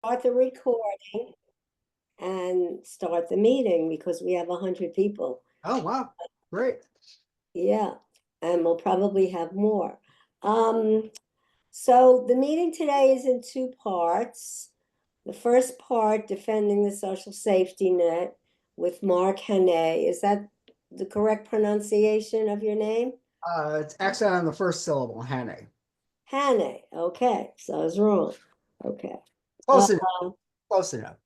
Start the recording and start the meeting because we have 100 people. Oh, wow. Great. Yeah, and we'll probably have more. Um, so the meeting today is in two parts. The first part, defending the social safety net with Mark Hannay. Is that the correct pronunciation of your name? It's accent on the first syllable, Hannay. Hannay. Okay, so I was wrong. Okay. Uh, Close enough. Close enough.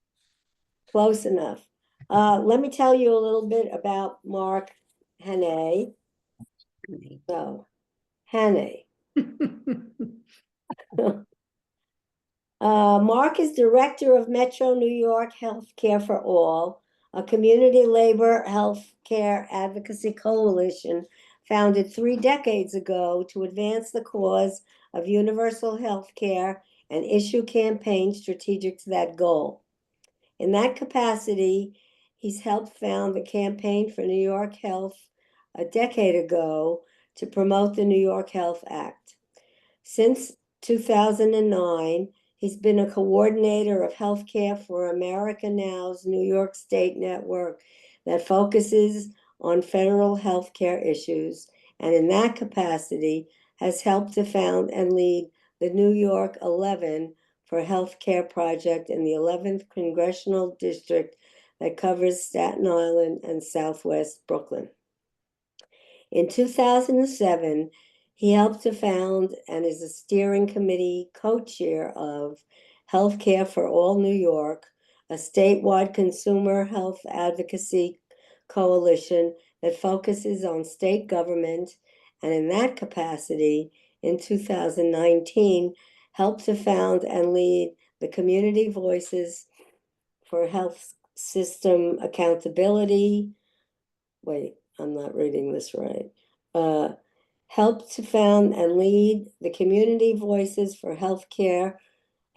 Close enough. Let me tell you a little bit about Mark Hannay. So, Hannay. Mark is director of Metro New York Healthcare for All, a community labor healthcare advocacy coalition founded 3 decades ago to advance the cause of universal health care and issue campaigns strategic to that goal. In that capacity, he's helped found the Campaign for New York Health a decade ago to promote the New York Health Act. Since 2009, he's been a coordinator of healthcare for America Now's New York State network that focuses on federal healthcare issues, and in that capacity has helped to found and lead the New York 11 for Healthcare project in the 11th Congressional District that covers Staten Island and Southwest Brooklyn. In 2007, he helped to found and is a steering committee co-chair of Healthcare for All New York, a statewide consumer health advocacy coalition that focuses on state government, and in that capacity, in 2019, helped to found and lead the Community Voices for Health System Accountability. Wait, I'm not reading this right. Uh, Helped to found and lead the Community Voices for Healthcare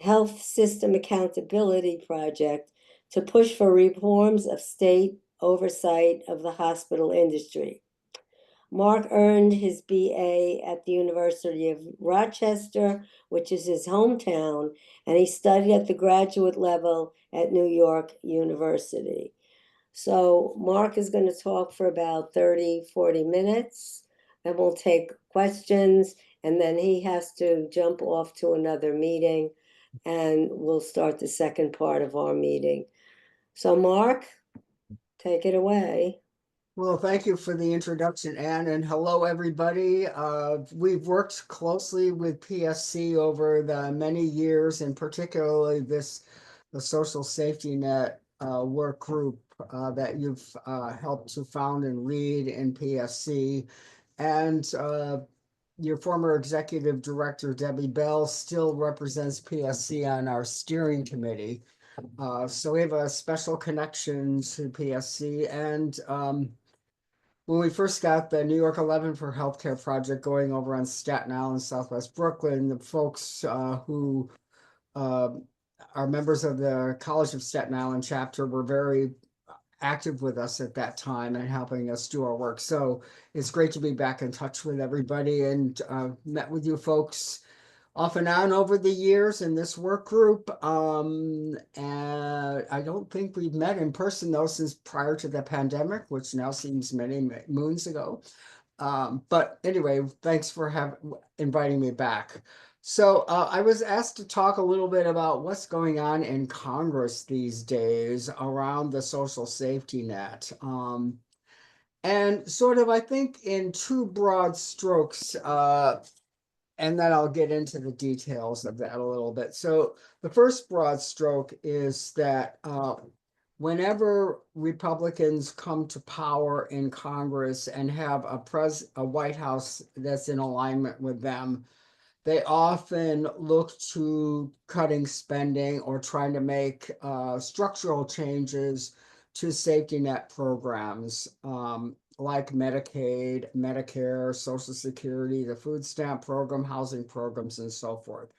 Health System Accountability Project to push for reforms of state oversight of the hospital industry. Mark earned his BA at the University of Rochester, which is his hometown, and he studied at the graduate level at New York University. So Mark is going to talk for about 30, 40 minutes, and we'll take questions, and then he has to jump off to another meeting, and we'll start the second part of our meeting. So Mark, take it away. Well, thank you for the introduction, Anne, and hello, everybody. We've worked closely with PSC over the many years, and particularly the social safety net work group that you've helped to found and lead in PSC. And your former executive director, Debbie Bell, still represents PSC on our steering committee. So we have a special connection to PSC. And when we first got the New York 11 for Healthcare project going over on Staten Island, Southwest Brooklyn, the folks who uh, are members of the College of Staten Island chapter were very active with us at that time and helping us do our work. So it's great to be back in touch with everybody and met with you folks off and on over the years in this work group. And I don't think we've met in person though since prior to the pandemic, which now seems many moons ago. But anyway, thanks for inviting me back. So I was asked to talk a little bit about what's going on in Congress these days around the social safety net. And sort of, I think, in two broad strokes, and then I'll get into the details of that a little bit. So the first broad stroke is that whenever Republicans come to power in Congress and have a White House that's in alignment with them, they often look to cutting spending or trying to make structural changes to safety net programs like Medicaid, Medicare, Social Security, the food stamp program, housing programs, and so forth.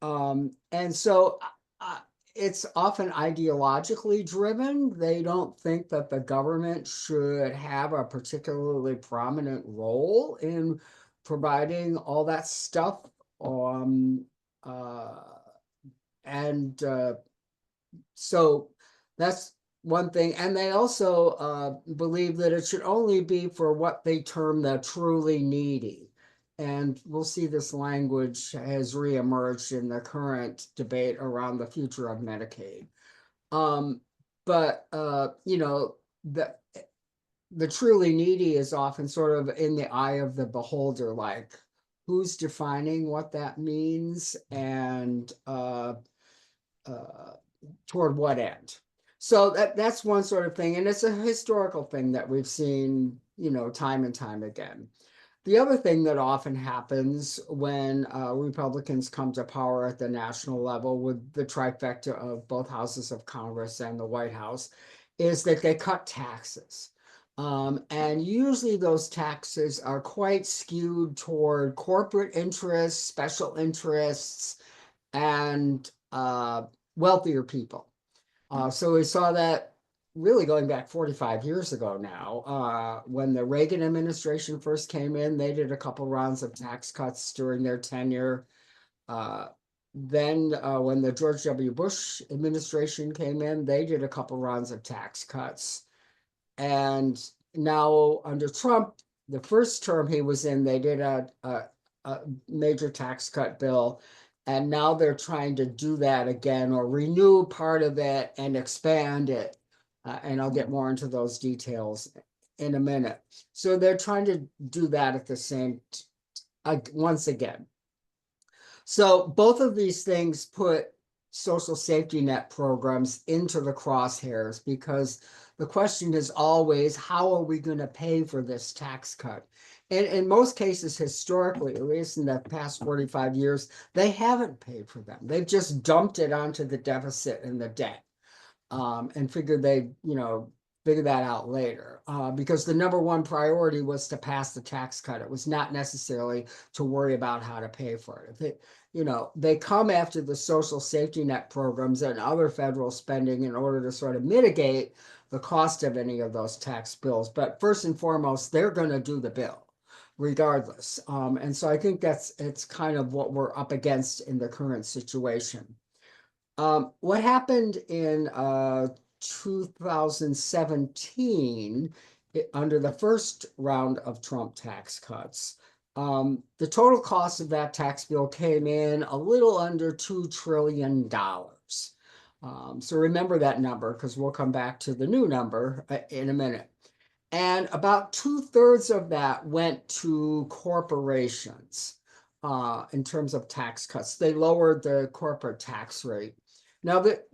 And so uh, it's often ideologically driven. They don't think that the government should have a particularly prominent role in providing all that stuff um, uh, and so that's one thing. And they also believe that it should only be for what they term the truly needy. And we'll see this language has reemerged in the current debate around the future of Medicaid. Um, but the truly needy is often sort of in the eye of the beholder, like who's defining what that means and uh, toward what end. So that's one sort of thing, and it's a historical thing that we've seen, time and time again. The other thing that often happens when Republicans come to power at the national level with the trifecta of both houses of Congress and the White House is that they cut taxes. And usually those taxes are quite skewed toward corporate interests, special interests, and wealthier people. So we saw that really going back 45 years ago now. When the Reagan administration first came in, they did a couple rounds of tax cuts during their tenure. Uh, then when the George W. Bush administration came in, they did a couple rounds of tax cuts. And now under Trump, the first term he was in, they did a major tax cut bill. And now they're trying to do that again or renew part of it and expand it. And I'll get more into those details in a minute. So they're trying to do that at the same, once again. So both of these things put social safety net programs into the crosshairs because the question is always, how are we going to pay for this tax cut? And in most cases, historically, at least in the past 45 years, they haven't paid for them. They've just dumped it onto the deficit and the debt, and figured they, figure that out later, because the number one priority was to pass the tax cut. It was not necessarily to worry about how to pay for it. If it, they come after the social safety net programs and other federal spending in order to sort of mitigate the cost of any of those tax bills. But first and foremost, they're going to do the bill regardless. And so I think it's kind of what we're up against in the current situation. What happened in 2017 under the first round of Trump tax cuts, the total cost of that tax bill came in a little under $2 trillion. So remember that number because we'll come back to the new number in a minute. And about 2/3 of that went to corporations in terms of tax cuts. They lowered the corporate tax rate. Now that,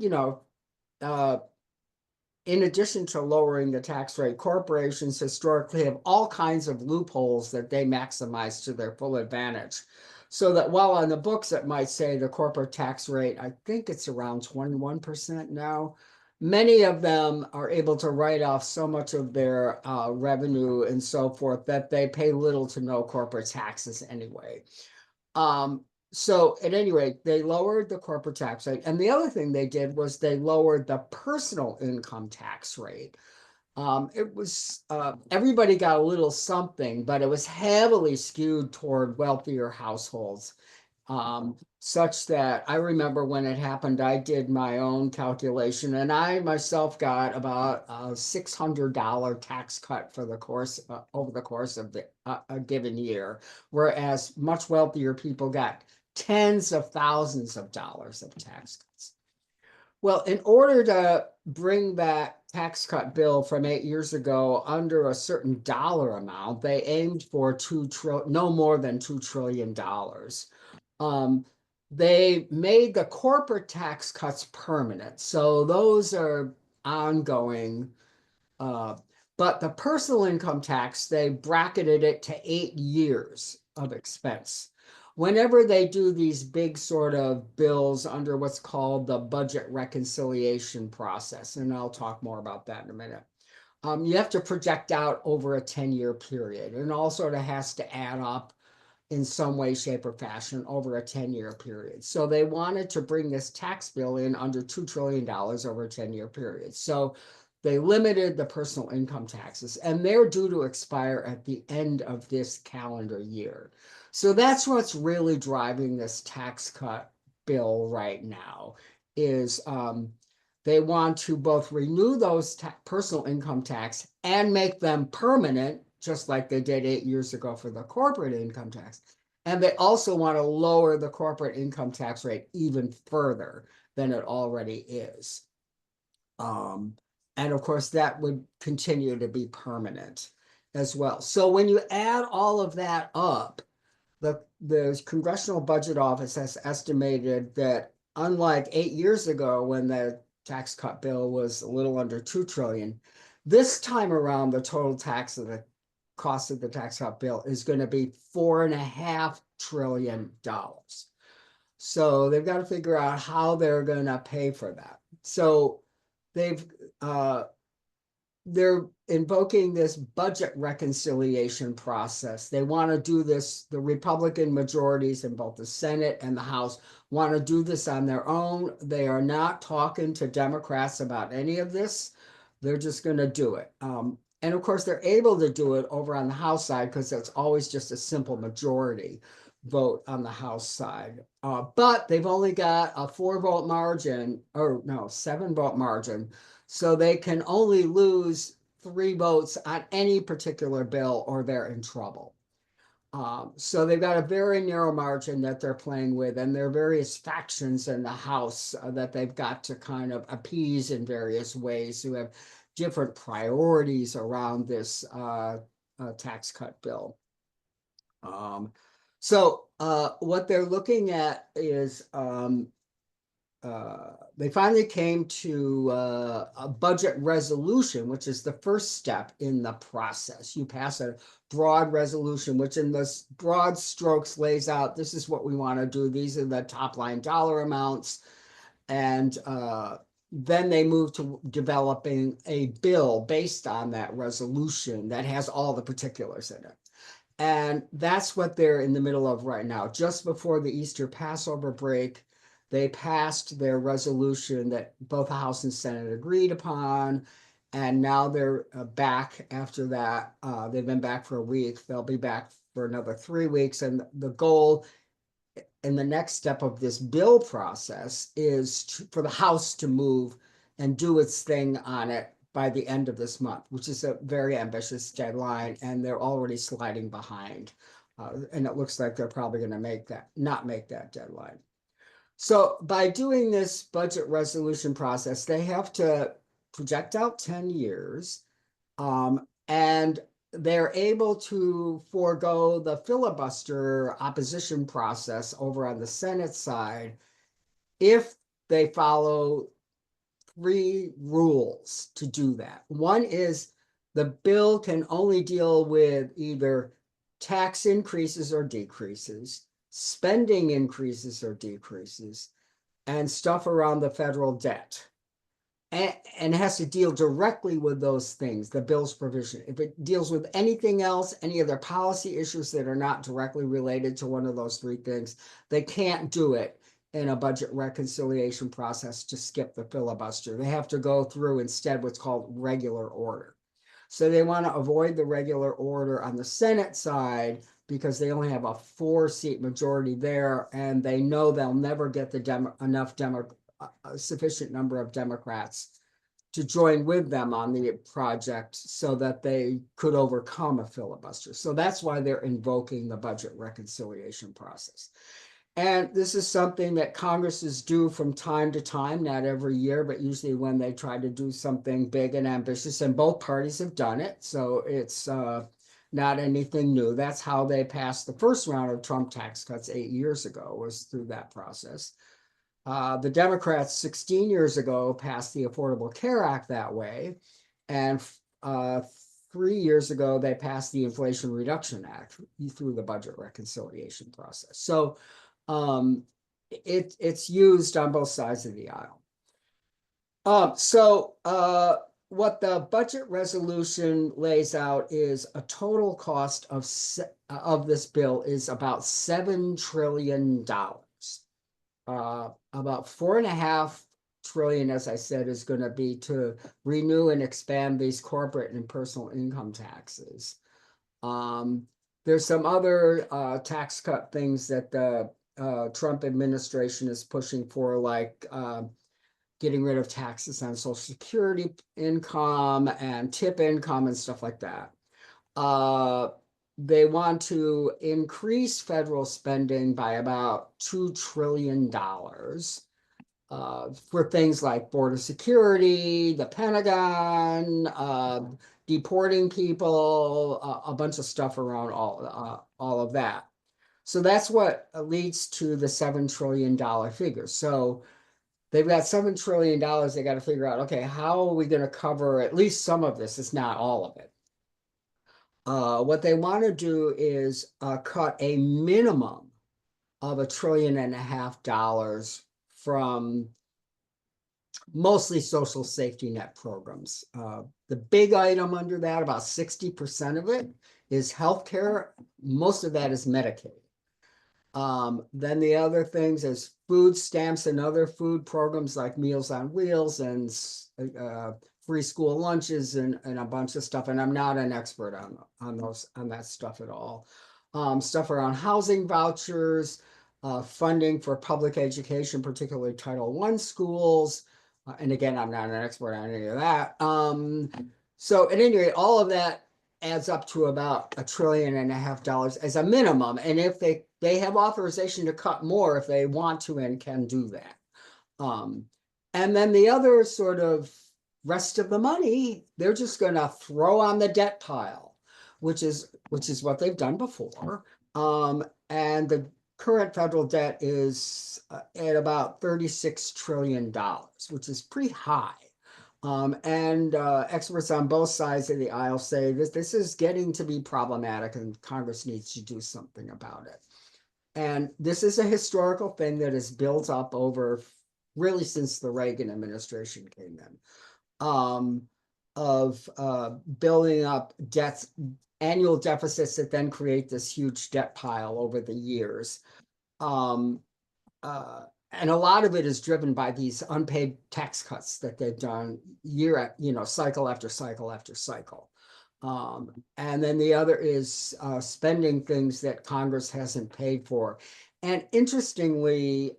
in addition to lowering the tax rate, corporations historically have all kinds of loopholes that they maximize to their full advantage. So that while on the books it might say the corporate tax rate, I think it's around 21% now, many of them are able to write off so much of their revenue and so forth that they pay little to no corporate taxes anyway. So at any rate, they lowered the corporate tax rate. And the other thing they did was they lowered the personal income tax rate. It was everybody got a little something, but it was heavily skewed toward wealthier households. Such that I remember when it happened, I did my own calculation and I myself got about a $600 tax cut for the course over the course of a given year, whereas much wealthier people got tens of thousands of dollars of tax cuts. Well, in order to bring that tax cut bill from 8 years ago under a certain dollar amount, they aimed for no more than $2 trillion. They made the corporate tax cuts permanent. So those are ongoing. But the personal income tax, they bracketed it to 8 years of expense. Whenever they do these big sort of bills under what's called the budget reconciliation process, and I'll talk more about that in a minute, you have to project out over a 10-year period, and all sort of has to add up in some way, shape, or fashion over a 10-year period. So they wanted to bring this tax bill in under $2 trillion over a 10-year period. So they limited the personal income taxes, and they're due to expire at the end of this calendar year. So that's what's really driving this tax cut bill right now is they want to both renew those personal income tax and make them permanent, just like they did 8 years ago for the corporate income tax. And they also want to lower the corporate income tax rate even further than it already is. And of course, that would continue to be permanent as well. So when you add all of that up, the Congressional Budget Office has estimated that unlike 8 years ago when the tax cut bill was a little under 2 trillion, this time around the total tax of the cost of the tax cut bill is going to be $4.5 trillion. So they've got to figure out how they're going to pay for that. So they've they're invoking this budget reconciliation process. They want to do this, the Republican majorities in both the Senate and the House want to do this on their own. They are not talking to Democrats about any of this. They're just going to do it. And of course, they're able to do it over on the House side because it's always just a simple majority vote on the House side. But they've only got a 4-vote margin, or no, 7-vote margin. So they can only lose 3 votes on any particular bill or they're in trouble. So they've got a very narrow margin that they're playing with, and there are various factions in the House that they've got to kind of appease in various ways who have different priorities around this tax cut bill. So what they're looking at is they finally came to a budget resolution, which is the first step in the process. You pass a broad resolution, which in the broad strokes lays out, this is what we want to do. These are the top line dollar amounts. And then they move to developing a bill based on that resolution that has all the particulars in it. And that's what they're in the middle of right now. Just before the Easter Passover break, they passed their resolution that both the House and Senate agreed upon. And now they're back after that. They've been back for a week. They'll be back for another 3 weeks. And the goal in the next step of this bill process is for the House to move and do its thing on it by the end of this month, which is a very ambitious deadline, and they're already sliding behind. And it looks like they're probably going to not make that deadline. So by doing this budget resolution process, they have to project out 10 years, and they're able to forego the filibuster opposition process over on the Senate side if they follow 3 rules to do that. One is the bill can only deal with either tax increases or decreases, spending increases or decreases, and stuff around the federal debt. And it has to deal directly with those things, the bill's provision. If it deals with anything else, any other policy issues that are not directly related to one of those 3 things, they can't do it in a budget reconciliation process to skip the filibuster. They have to go through instead what's called regular order. So they want to avoid the regular order on the Senate side because they only have a 4-seat majority there, and they know they'll never get the sufficient number of Democrats to join with them on the project so that they could overcome a filibuster. So that's why they're invoking the budget reconciliation process. And this is something that Congresses do from time to time, not every year, but usually when they try to do something big and ambitious, and both parties have done it. So it's not anything new. That's how they passed the first round of Trump tax cuts 8 years ago, was through that process. The Democrats 16 years ago passed the Affordable Care Act that way. And 3 years ago, they passed the Inflation Reduction Act through the budget reconciliation process. So it's used on both sides of the aisle. What the budget resolution lays out is a total cost of this bill is about $7 trillion. About $4.5 trillion, as I said, is going to be to renew and expand these corporate and personal income taxes. There's some other tax cut things that the Trump administration is pushing for, like getting rid of taxes on Social Security income and tip income and stuff like that. They want to increase federal spending by about $2 trillion for things like border security, the Pentagon, deporting people, a bunch of stuff around all of that. So that's what leads to the $7 trillion figure. So they've got $7 trillion. They got to figure out, okay, how are we going to cover at least some of this? It's not all of it. What they want to do is cut a minimum of $1.5 trillion from mostly social safety net programs. The big item under that, about 60% of it, is healthcare. Most of that is Medicaid. Then the other things is food stamps and other food programs like Meals on Wheels and free school lunches and a bunch of stuff. And I'm not an expert on that stuff at all. Stuff around housing vouchers, funding for public education, particularly Title I schools. And again, I'm not an expert on any of that. So at any rate, all of that adds up to about $1.5 trillion as a minimum. And if they have authorization to cut more if they want to and can do that. And then the other sort of rest of the money, they're just going to throw on the debt pile, which is what they've done before. And the current federal debt is at about $36 trillion, which is pretty high. And experts on both sides of the aisle say this is getting to be problematic and Congress needs to do something about it. And this is a historical thing that has built up over really since the Reagan administration came in, of building up debts, annual deficits that then create this huge debt pile over the years. And a lot of it is driven by these unpaid tax cuts that they've done cycle after cycle after cycle. And then the other is spending things that Congress hasn't paid for. And interestingly,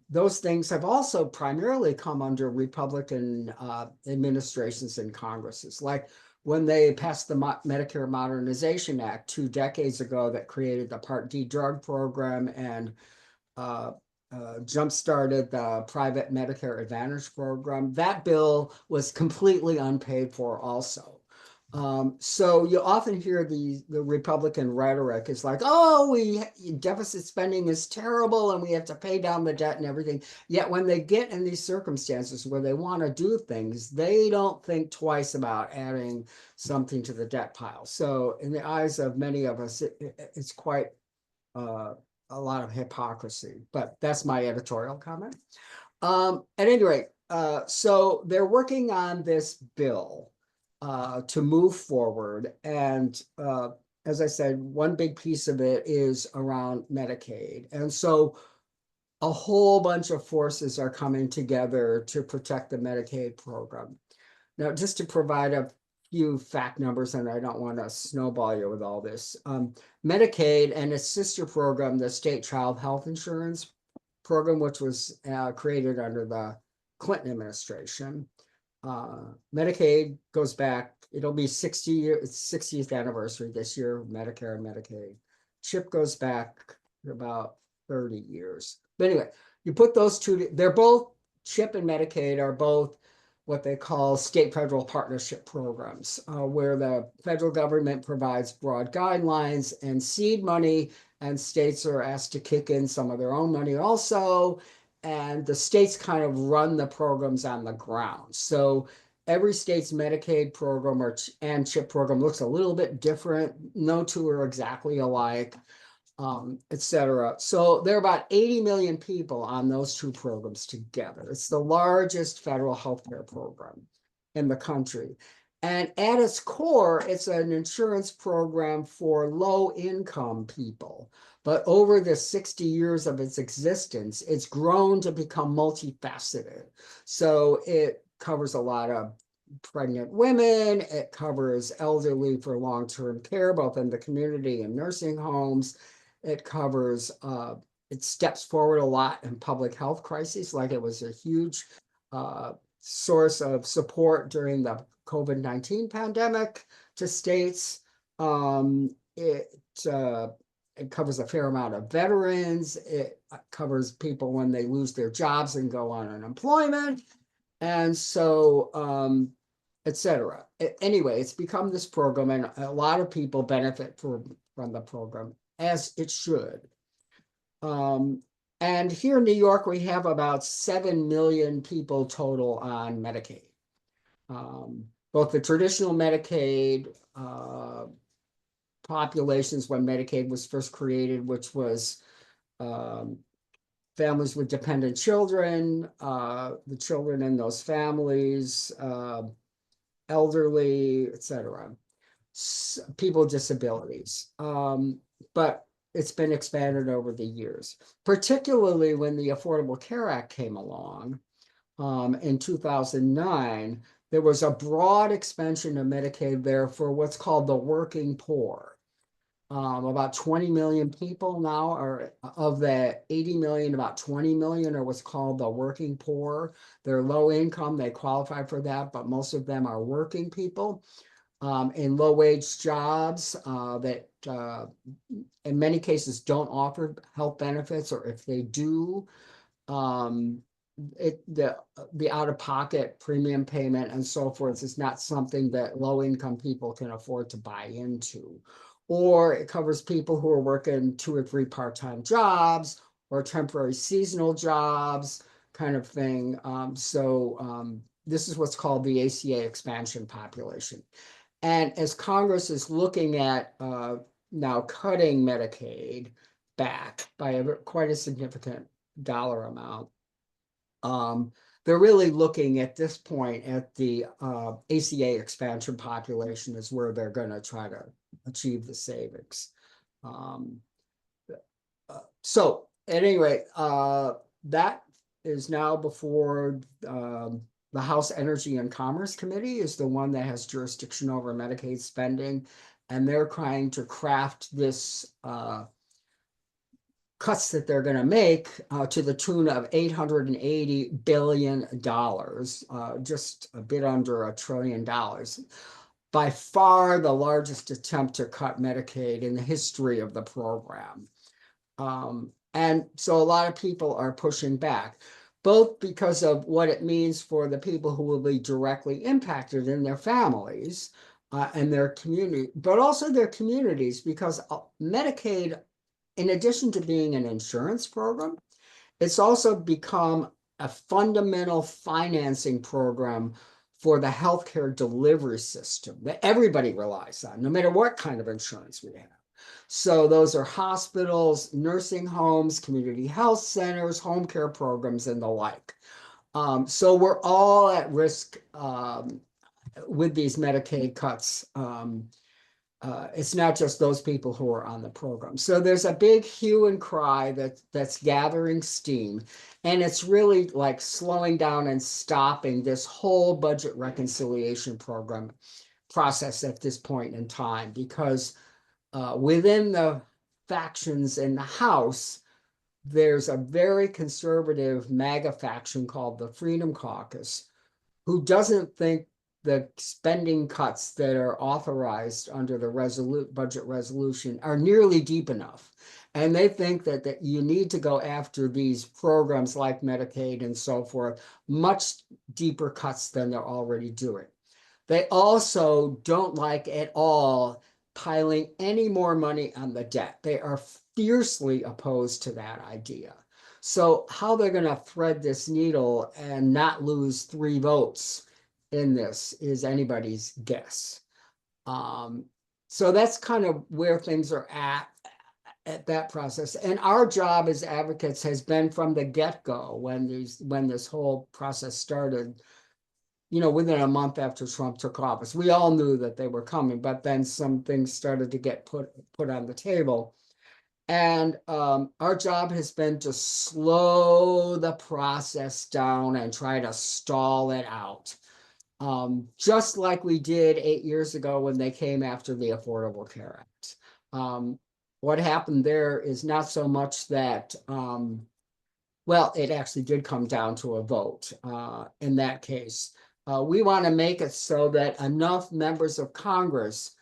those things have also primarily come under Republican administrations and Congresses. Like when they passed the Medicare Modernization Act 2 decades ago that created the Part D drug program and jump-started the private Medicare Advantage program. That bill was completely unpaid for also. So you often hear the Republican rhetoric is like, oh, deficit spending is terrible and we have to pay down the debt and everything. Yet when they get in these circumstances where they want to do things, they don't think twice about adding something to the debt pile. So in the eyes of many of us, it's quite a lot of hypocrisy, but that's my editorial comment. At any rate, so they're working on this bill to move forward. And as I said, one big piece of it is around Medicaid. And so a whole bunch of forces are coming together to protect the Medicaid program. Now, just to provide a few fact numbers, and I don't want to snowball you with all this. Medicaid and its sister program, the State Child Health Insurance Program, which was created under the Clinton administration. Medicaid goes back, it'll be 60 years, it's 60th anniversary this year, Medicare and Medicaid. CHIP goes back about 30 years. But anyway, you put those two, they're both, CHIP and Medicaid are both what they call state-federal partnership programs, where the federal government provides broad guidelines and seed money, and states are asked to kick in some of their own money also, and the states kind of run the programs on the ground. So every state's Medicaid program and CHIP program looks a little bit different. No two are exactly alike. Et cetera. So there are about 80 million people on those two programs together. It's the largest federal healthcare program in the country. And at its core, it's an insurance program for low-income people. But over the 60 years of its existence, it's grown to become multifaceted. So it covers a lot of pregnant women, it covers elderly for long-term care, both in the community and nursing homes. It covers it steps forward a lot in public health crises, like it was a huge source of support during the COVID-19 pandemic to states. It it covers a fair amount of veterans. It covers people when they lose their jobs and go on unemployment. And so, et cetera. Anyway, it's become this program, and a lot of people benefit from the program, as it should. And here in New York, we have about 7 million people total on Medicaid. Both the traditional Medicaid populations when Medicaid was first created, which was families with dependent children, the children in those families, elderly, etc., people with disabilities. But it's been expanded over the years, particularly when the Affordable Care Act came along in 2009. There was a broad expansion of Medicaid there for what's called the working poor. About 20 million people now are, of the 80 million, about 20 million are what's called the working poor. They're low income, they qualify for that, but most of them are working people in low wage jobs that in many cases don't offer health benefits, or if they do, the out-of-pocket premium payment and so forth is not something that low-income people can afford to buy into. Or it covers people who are working 2 or 3 part-time jobs or temporary seasonal jobs, kind of thing. This is what's called the ACA expansion population. And as Congress is looking at now cutting Medicaid back by quite a significant dollar amount, they're really looking at this point at the ACA expansion population is where they're going to try to achieve the savings. So at any rate, that is now before the House Energy and Commerce Committee is the one that has jurisdiction over Medicaid spending, and they're trying to craft this cuts that they're going to make to the tune of $880 billion, just a bit under $1 trillion. By far the largest attempt to cut Medicaid in the history of the program. And so a lot of people are pushing back, both because of what it means for the people who will be directly impacted in their families and their community, but also their communities, because Medicaid, in addition to being an insurance program, it's also become a fundamental financing program for the healthcare delivery system that everybody relies on, no matter what kind of insurance we have. So those are hospitals, nursing homes, community health centers, home care programs, and the like. So we're all at risk with these Medicaid cuts. It's not just those people who are on the program. So there's a big hue and cry that's gathering steam. And it's really like slowing down and stopping this whole budget reconciliation program process at this point in time, because within the factions in the House, there's a very conservative MAGA faction called the Freedom Caucus, who doesn't think the spending cuts that are authorized under the budget resolution are nearly deep enough. And they think that you need to go after these programs like Medicaid and so forth, much deeper cuts than they're already doing. They also don't like at all piling any more money on the debt. They are fiercely opposed to that idea. So how they're going to thread this needle and not lose 3 votes in this is anybody's guess. So that's kind of where things are at that process. And our job as advocates has been from the get-go, when this whole process started, within a month after Trump took office. We all knew that they were coming, but then some things started to get put on the table. And our job has been to slow the process down and try to stall it out. Just like we did 8 years ago when they came after the Affordable Care Act. what happened there is not so much that, well, it actually did come down to a vote in that case. We want to make it so that enough members of Congress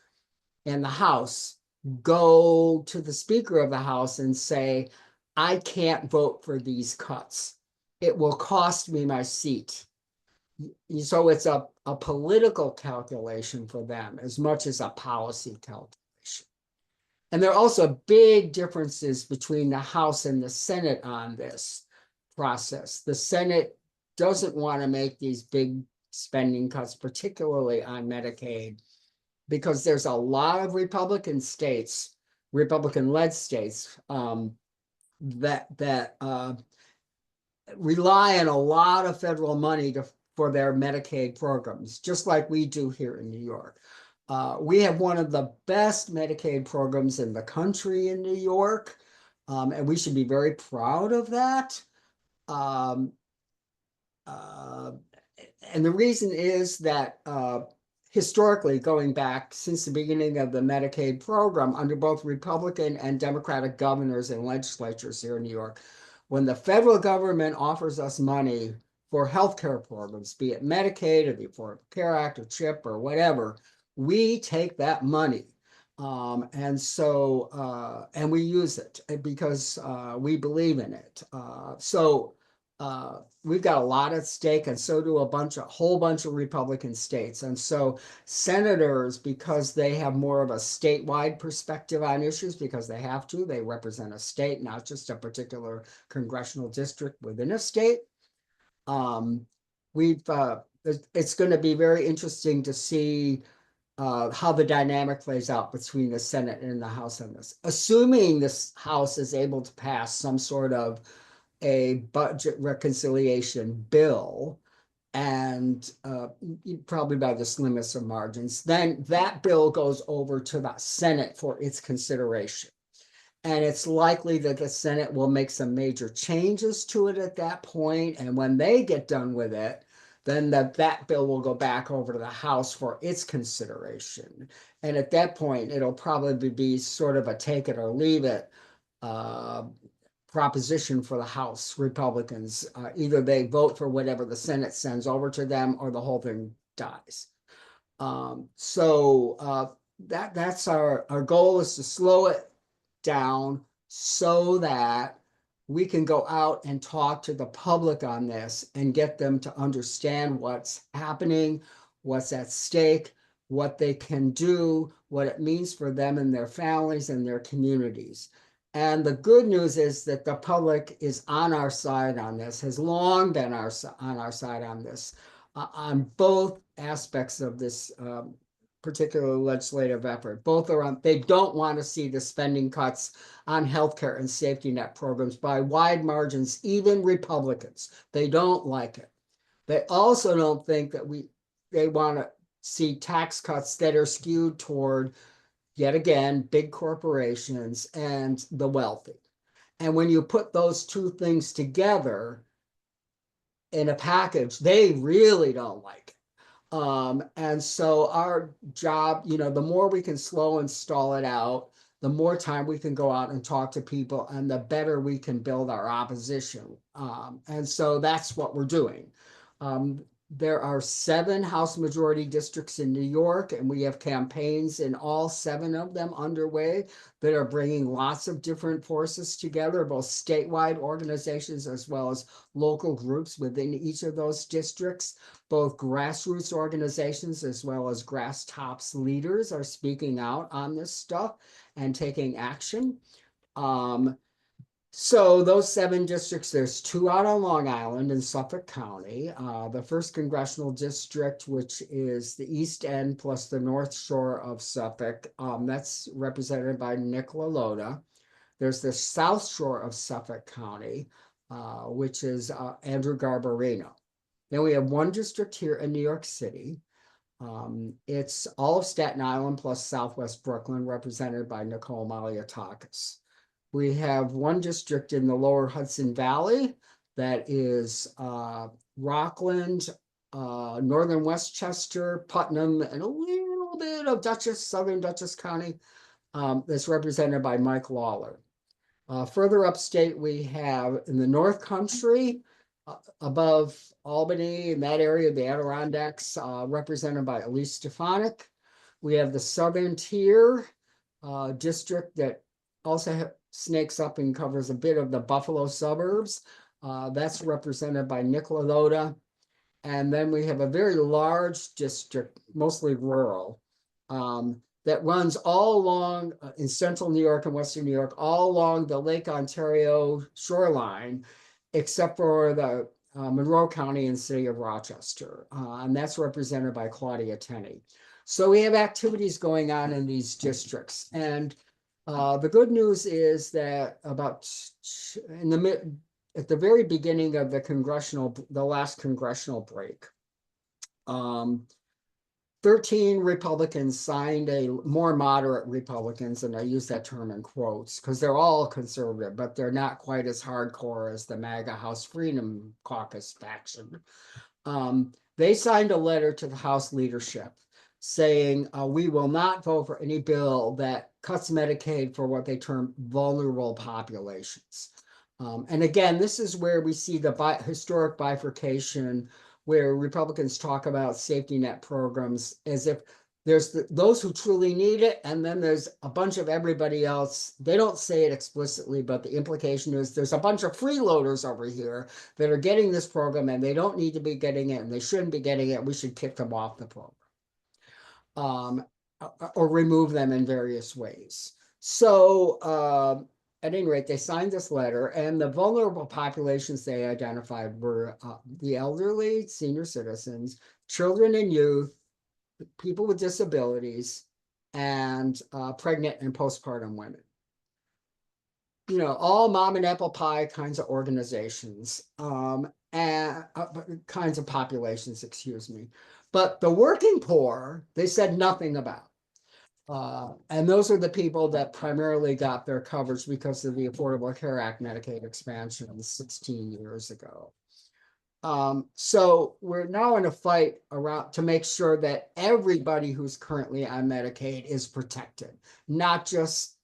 in the House go to the Speaker of the House and say, I can't vote for these cuts. It will cost me my seat. So it's a political calculation for them as much as a policy calculation. And there are also big differences between the House and the Senate on this process. The Senate doesn't want to make these big spending cuts, particularly on Medicaid, because there's a lot of Republican states, Republican-led states, that rely on a lot of federal money for their Medicaid programs, just like we do here in New York. We have one of the best Medicaid programs in the country in New York, and we should be very proud of that. Um, uh, and the reason is that historically, going back since the beginning of the Medicaid program, under both Republican and Democratic governors and legislatures here in New York, when the federal government offers us money for healthcare programs, be it Medicaid or the Affordable Care Act or CHIP or whatever, we take that money. And we use it because we believe in it. We've got a lot at stake, and so do a whole bunch of Republican states. And so senators, because they have more of a statewide perspective on issues, because they have to, they represent a state, not just a particular congressional district within a state. It's going to be very interesting to see how the dynamic plays out between the Senate and the House on this. Assuming this House is able to pass some sort of a budget reconciliation bill, and probably by the slimmest of margins, then that bill goes over to the Senate for its consideration. And it's likely that the Senate will make some major changes to it at that point. And when they get done with it, then that bill will go back over to the House for its consideration. And at that point, it'll probably be sort of a take it or leave it proposition for the House Republicans. Either they vote for whatever the Senate sends over to them, or the whole thing dies. That's our goal, is to slow it down so that we can go out and talk to the public on this and get them to understand what's happening, what's at stake, what they can do, what it means for them and their families and their communities. And the good news is that the public is on our side on this, has long been on our side on this, on both aspects of this particular legislative effort. Both are on, they don't want to see the spending cuts on healthcare and safety net programs by wide margins, even Republicans. They don't like it. They also don't think that they want to see tax cuts that are skewed toward, yet again, big corporations and the wealthy. And when you put those two things together in a package, they really don't like it. And so our job, the more we can slow and stall it out, the more time we can go out and talk to people, and the better we can build our opposition. And so that's what we're doing. There are 7 House majority districts in New York, and we have campaigns in all 7 of them underway that are bringing lots of different forces together, both statewide organizations as well as local groups within each of those districts. Both grassroots organizations as well as grass tops leaders are speaking out on this stuff and taking action. So those 7 districts, there's 2 out on Long Island in Suffolk County. The 1st congressional district, which is the East End plus the North Shore of Suffolk, that's represented by Nick LaLota. There's the South Shore of Suffolk County, which is Andrew Garbarino. Then we have 1 district here in New York City. It's all of Staten Island plus Southwest Brooklyn, represented by Nicole Malliotakis. We have 1 district in the lower Hudson Valley that is Rockland, northern Westchester, Putnam, and a little bit of Southern Dutchess County. that's represented by Mike Lawler. Further upstate, we have in the North Country, above Albany, in that area, the Adirondacks, represented by Elise Stefanik. We have the Southern Tier district that also snakes up and covers a bit of the Buffalo suburbs. That's represented by Nick Ladoda. And then we have a very large district, mostly rural, that runs all along in central New York and western New York, all along the Lake Ontario shoreline, except for the Monroe County and city of Rochester. And that's represented by Claudia Tenney. So we have activities going on in these districts. And the good news is that at the very beginning of the last congressional break, 13 Republicans signed more moderate Republicans, and I use that term in quotes because they're all conservative, but they're not quite as hardcore as the MAGA House Freedom Caucus faction. They signed a letter to the House leadership saying, we will not vote for any bill that cuts Medicaid for what they term vulnerable populations. And again, this is where we see the historic bifurcation where Republicans talk about safety net programs as if there's those who truly need it, and then there's a bunch of everybody else. They don't say it explicitly, but the implication is there's a bunch of freeloaders over here that are getting this program and they don't need to be getting it and they shouldn't be getting it. We should kick them off the program. Or remove them in various ways. So at any rate, they signed this letter, and the vulnerable populations they identified were the elderly, senior citizens, children and youth, people with disabilities, and pregnant and postpartum women. You know, all mom and apple pie kinds of organizations, and kinds of populations, excuse me. But the working poor, they said nothing about. And those are the people that primarily got their coverage because of the Affordable Care Act Medicaid expansion 16 years ago. So we're now in a fight around to make sure that everybody who's currently on Medicaid is protected, not just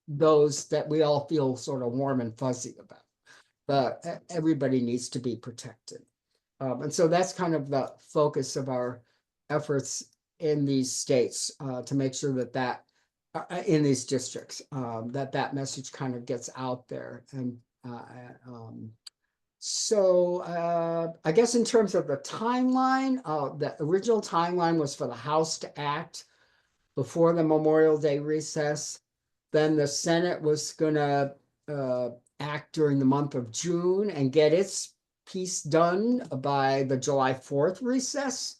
those that we all feel sort of warm and fuzzy about, but everybody needs to be protected. And so that's kind of the focus of our efforts in these states to make sure that in these districts, that message kind of gets out there. And so I guess in terms of the timeline, the original timeline was for the House to act before the Memorial Day recess. Then the Senate was going to act during the month of June and get its piece done by the July 4th recess.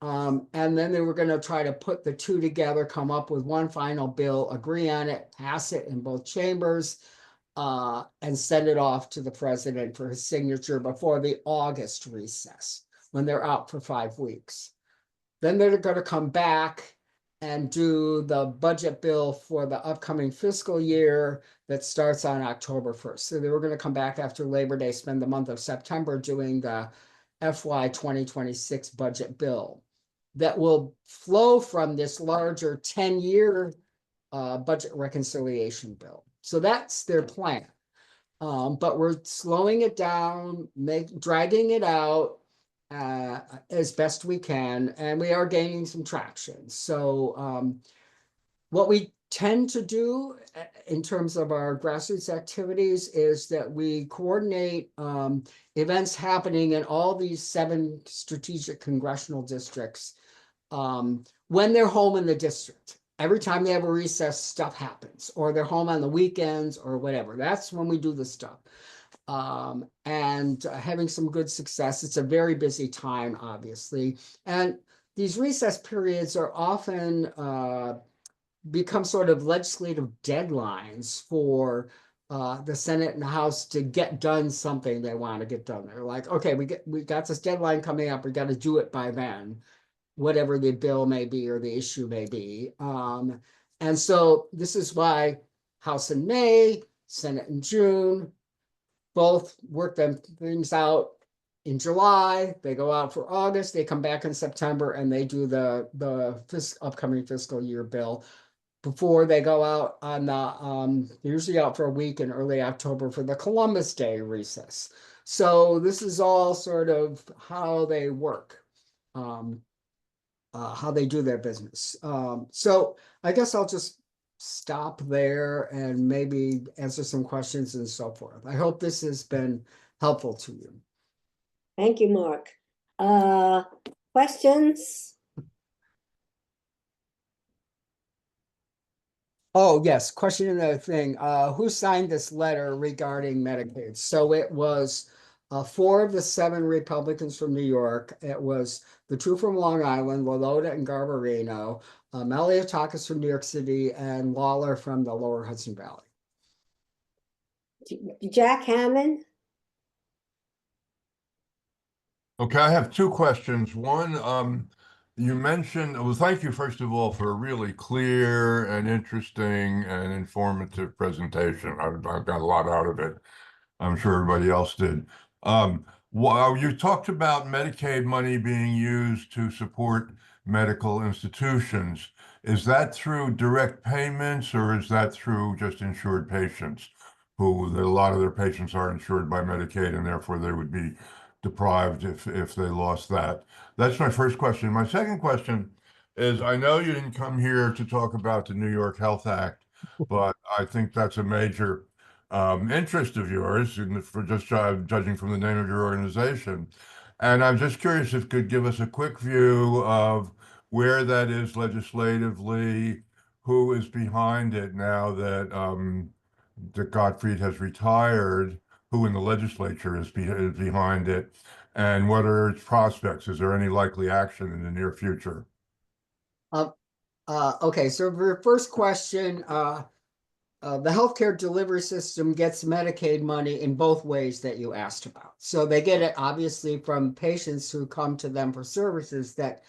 And then they were going to try to put the two together, come up with one final bill, agree on it, pass it in both chambers, and send it off to the president for his signature before the August recess, when they're out for 5 weeks. Then they're going to come back and do the budget bill for the upcoming fiscal year that starts on October 1st. So they were going to come back after Labor Day, spend the month of September doing the FY 2026 budget bill that will flow from this larger 10-year budget reconciliation bill. So that's their plan. But we're slowing it down, dragging it out as best we can, and we are gaining some traction. So what we tend to do in terms of our grassroots activities is that we coordinate events happening in all these 7 strategic congressional districts when they're home in the district. Every time they have a recess, stuff happens, or they're home on the weekends or whatever. That's when we do the stuff. And having some good success. It's a very busy time, obviously. And these recess periods are often become sort of legislative deadlines for the Senate and the House to get done something they want to get done. They're like, okay, we got this deadline coming up. We got to do it by then, whatever the bill may be or the issue may be. And so this is why House in May, Senate in June, both work them things out in July. They go out for August. They come back in September and they do the upcoming fiscal year bill. before they go out on the, they're usually out for a week in early October for the Columbus Day recess. So this is all sort of how they work, um, how they do their business. So I guess I'll just stop there and maybe answer some questions and so forth. I hope this has been helpful to you. Thank you, Mark. Questions? Oh, yes. Question another thing. Who signed this letter regarding Medicaid? So it was 4 of the 7 Republicans from New York. It was the two from Long Island, Lolota and Garbarino, Maliotakis from New York City, and Lawler from the Lower Hudson Valley. Jack Hammond? Okay, I have 2 questions. One, you mentioned, well, thank you, first of all, for a really clear and interesting and informative presentation. I've got a lot out of it. I'm sure everybody else did. While you talked about Medicaid money being used to support medical institutions, is that through direct payments or is that through just insured patients who a lot of their patients are insured by Medicaid and therefore they would be deprived if they lost that? That's my first question. My second question is, I know you didn't come here to talk about the New York Health Act, but I think that's a major interest of yours, for just judging from the name of your organization. And I'm just curious if you could give us a quick view of where that is legislatively, who is behind it now that Gottfried has retired, who in the legislature is behind it, and what are its prospects? Is there any likely action in the near future? Okay, so for your first question, the healthcare delivery system gets Medicaid money in both ways that you asked about. So they get it obviously from patients who come to them for services that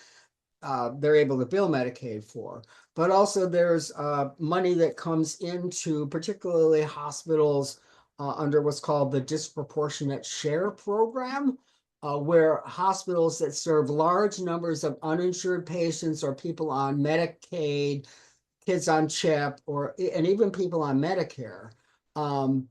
they're able to bill Medicaid for. But also there's money that comes into particularly hospitals under what's called the disproportionate share program, where hospitals that serve large numbers of uninsured patients or people on Medicaid, kids on CHIP, and even people on Medicare,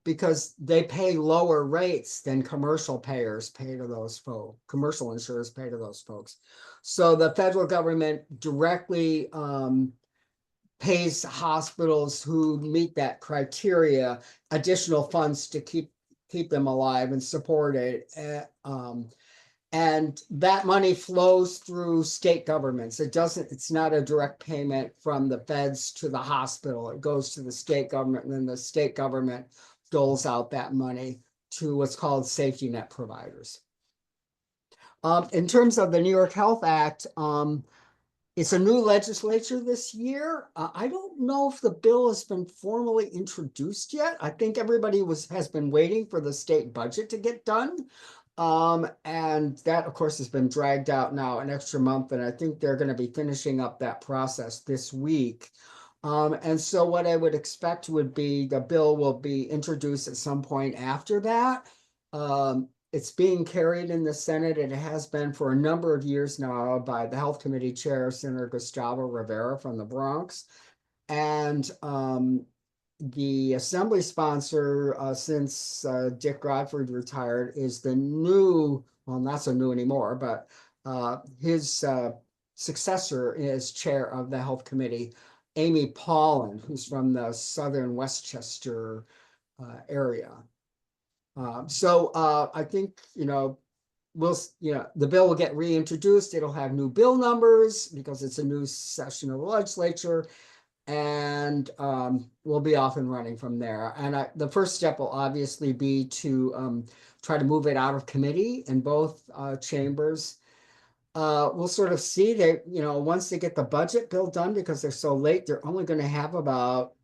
because they pay lower rates than commercial payers pay to those folks, commercial insurers pay to those folks. So the federal government directly pays hospitals who meet that criteria additional funds to keep them alive and support it. And that money flows through state governments. It's not a direct payment from the feds to the hospital. It goes to the state government, and then the state government doles out that money to what's called safety net providers. In terms of the New York Health Act, it's a new legislature this year. I don't know if the bill has been formally introduced yet. I think everybody has been waiting for the state budget to get done. And that, of course, has been dragged out now an extra month, and I think they're going to be finishing up that process this week. And so what I would expect would be the bill will be introduced at some point after that. It's being carried in the Senate, and it has been for a number of years now by the Health Committee Chair, Senator Gustavo Rivera from the Bronx. And the assembly sponsor since Dick Godfrey retired is the new, well, not so new anymore, but his successor is chair of the Health Committee, Amy Paulin, who's from the Southern Westchester area. So I think, the bill will get reintroduced. It'll have new bill numbers because it's a new session of the legislature, and we'll be off and running from there. And the first step will obviously be to try to move it out of committee in both chambers. We'll sort of see that, once they get the budget bill done, because they're so late, they're only going to have about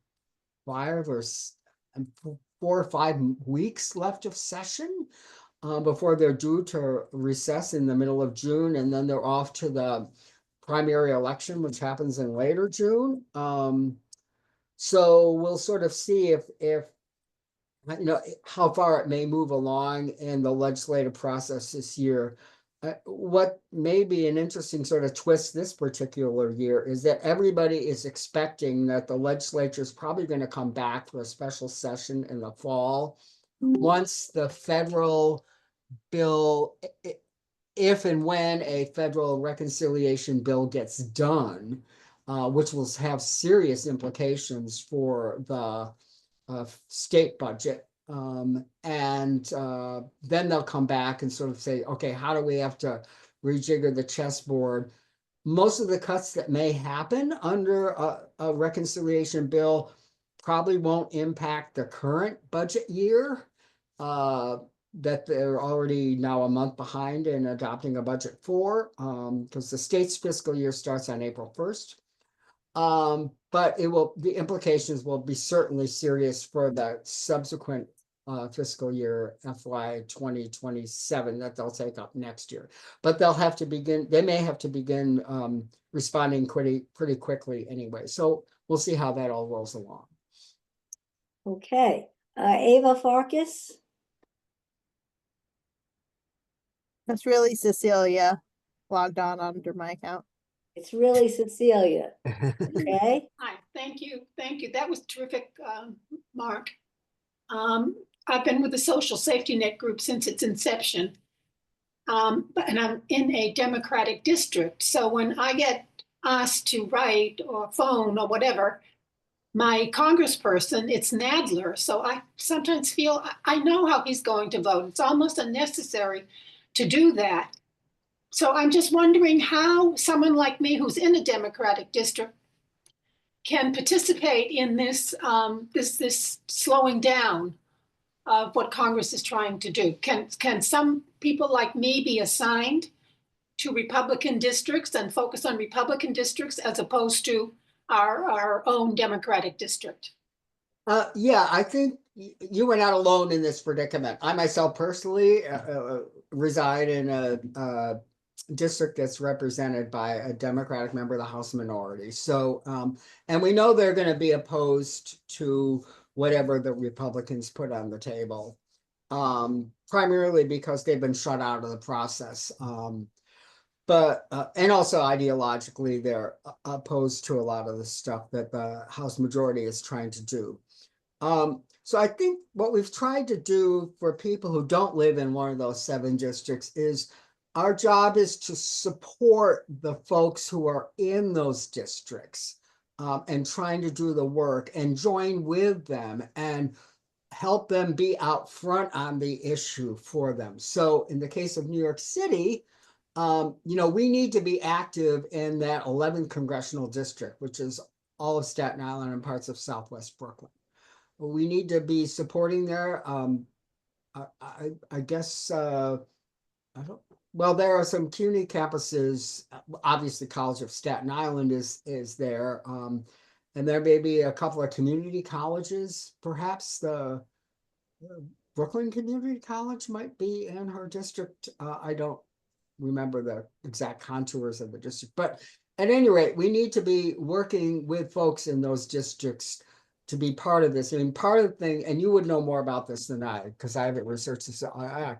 4 or 5 weeks left of session before they're due to recess in the middle of June, and then they're off to the primary election, which happens in later June. So we'll sort of see if how far it may move along in the legislative process this year. what may be an interesting sort of twist this particular year is that everybody is expecting that the legislature is probably going to come back for a special session in the fall once the federal bill, if and when a federal reconciliation bill gets done, which will have serious implications for the state budget. And then they'll come back and sort of say, okay, how do we have to rejigger the chessboard? Most of the cuts that may happen under a reconciliation bill probably won't impact the current budget year. That they're already now a month behind in adopting a budget for, because the state's fiscal year starts on April 1st. But the implications will be certainly serious for the subsequent fiscal year FY 2027 that they'll take up next year. But they may have to begin responding pretty quickly anyway. So we'll see how that all rolls along. Okay, Ava Farkas. That's really Cecilia logged on under my account. It's really Cecilia. Okay. Hi, thank you. Thank you. That was terrific, Mark. I've been with the Social Safety Net Group since its inception. And I'm in a Democratic district. So when I get asked to write or phone or whatever, my congressperson, it's Nadler. So I sometimes feel I know how he's going to vote. It's almost unnecessary to do that. So I'm just wondering how someone like me who's in a Democratic district can participate in this this slowing down of what Congress is trying to do. Can some people like me be assigned to Republican districts and focus on Republican districts as opposed to our own Democratic district? Yeah, I think you were not alone in this predicament. I myself personally reside in a district that's represented by a Democratic member of the House minority. So, and we know they're going to be opposed to whatever the Republicans put on the table, primarily because they've been shut out of the process. But and also ideologically, they're opposed to a lot of the stuff that the House majority is trying to do. So I think what we've tried to do for people who don't live in one of those 7 districts is our job is to support the folks who are in those districts and trying to do the work and join with them and help them be out front on the issue for them. So in the case of New York City, we need to be active in that 11th congressional district, which is all of Staten Island and parts of Southwest Brooklyn. We need to be supporting there. I guess there are some CUNY campuses. Obviously, College of Staten Island is there, and there may be a couple of community colleges. Perhaps the Brooklyn Community College might be in her district. I don't remember the exact contours of the district, but at any rate, we need to be working with folks in those districts to be part of this. I mean, part of the thing, and you would know more about this than I, because I haven't researched this.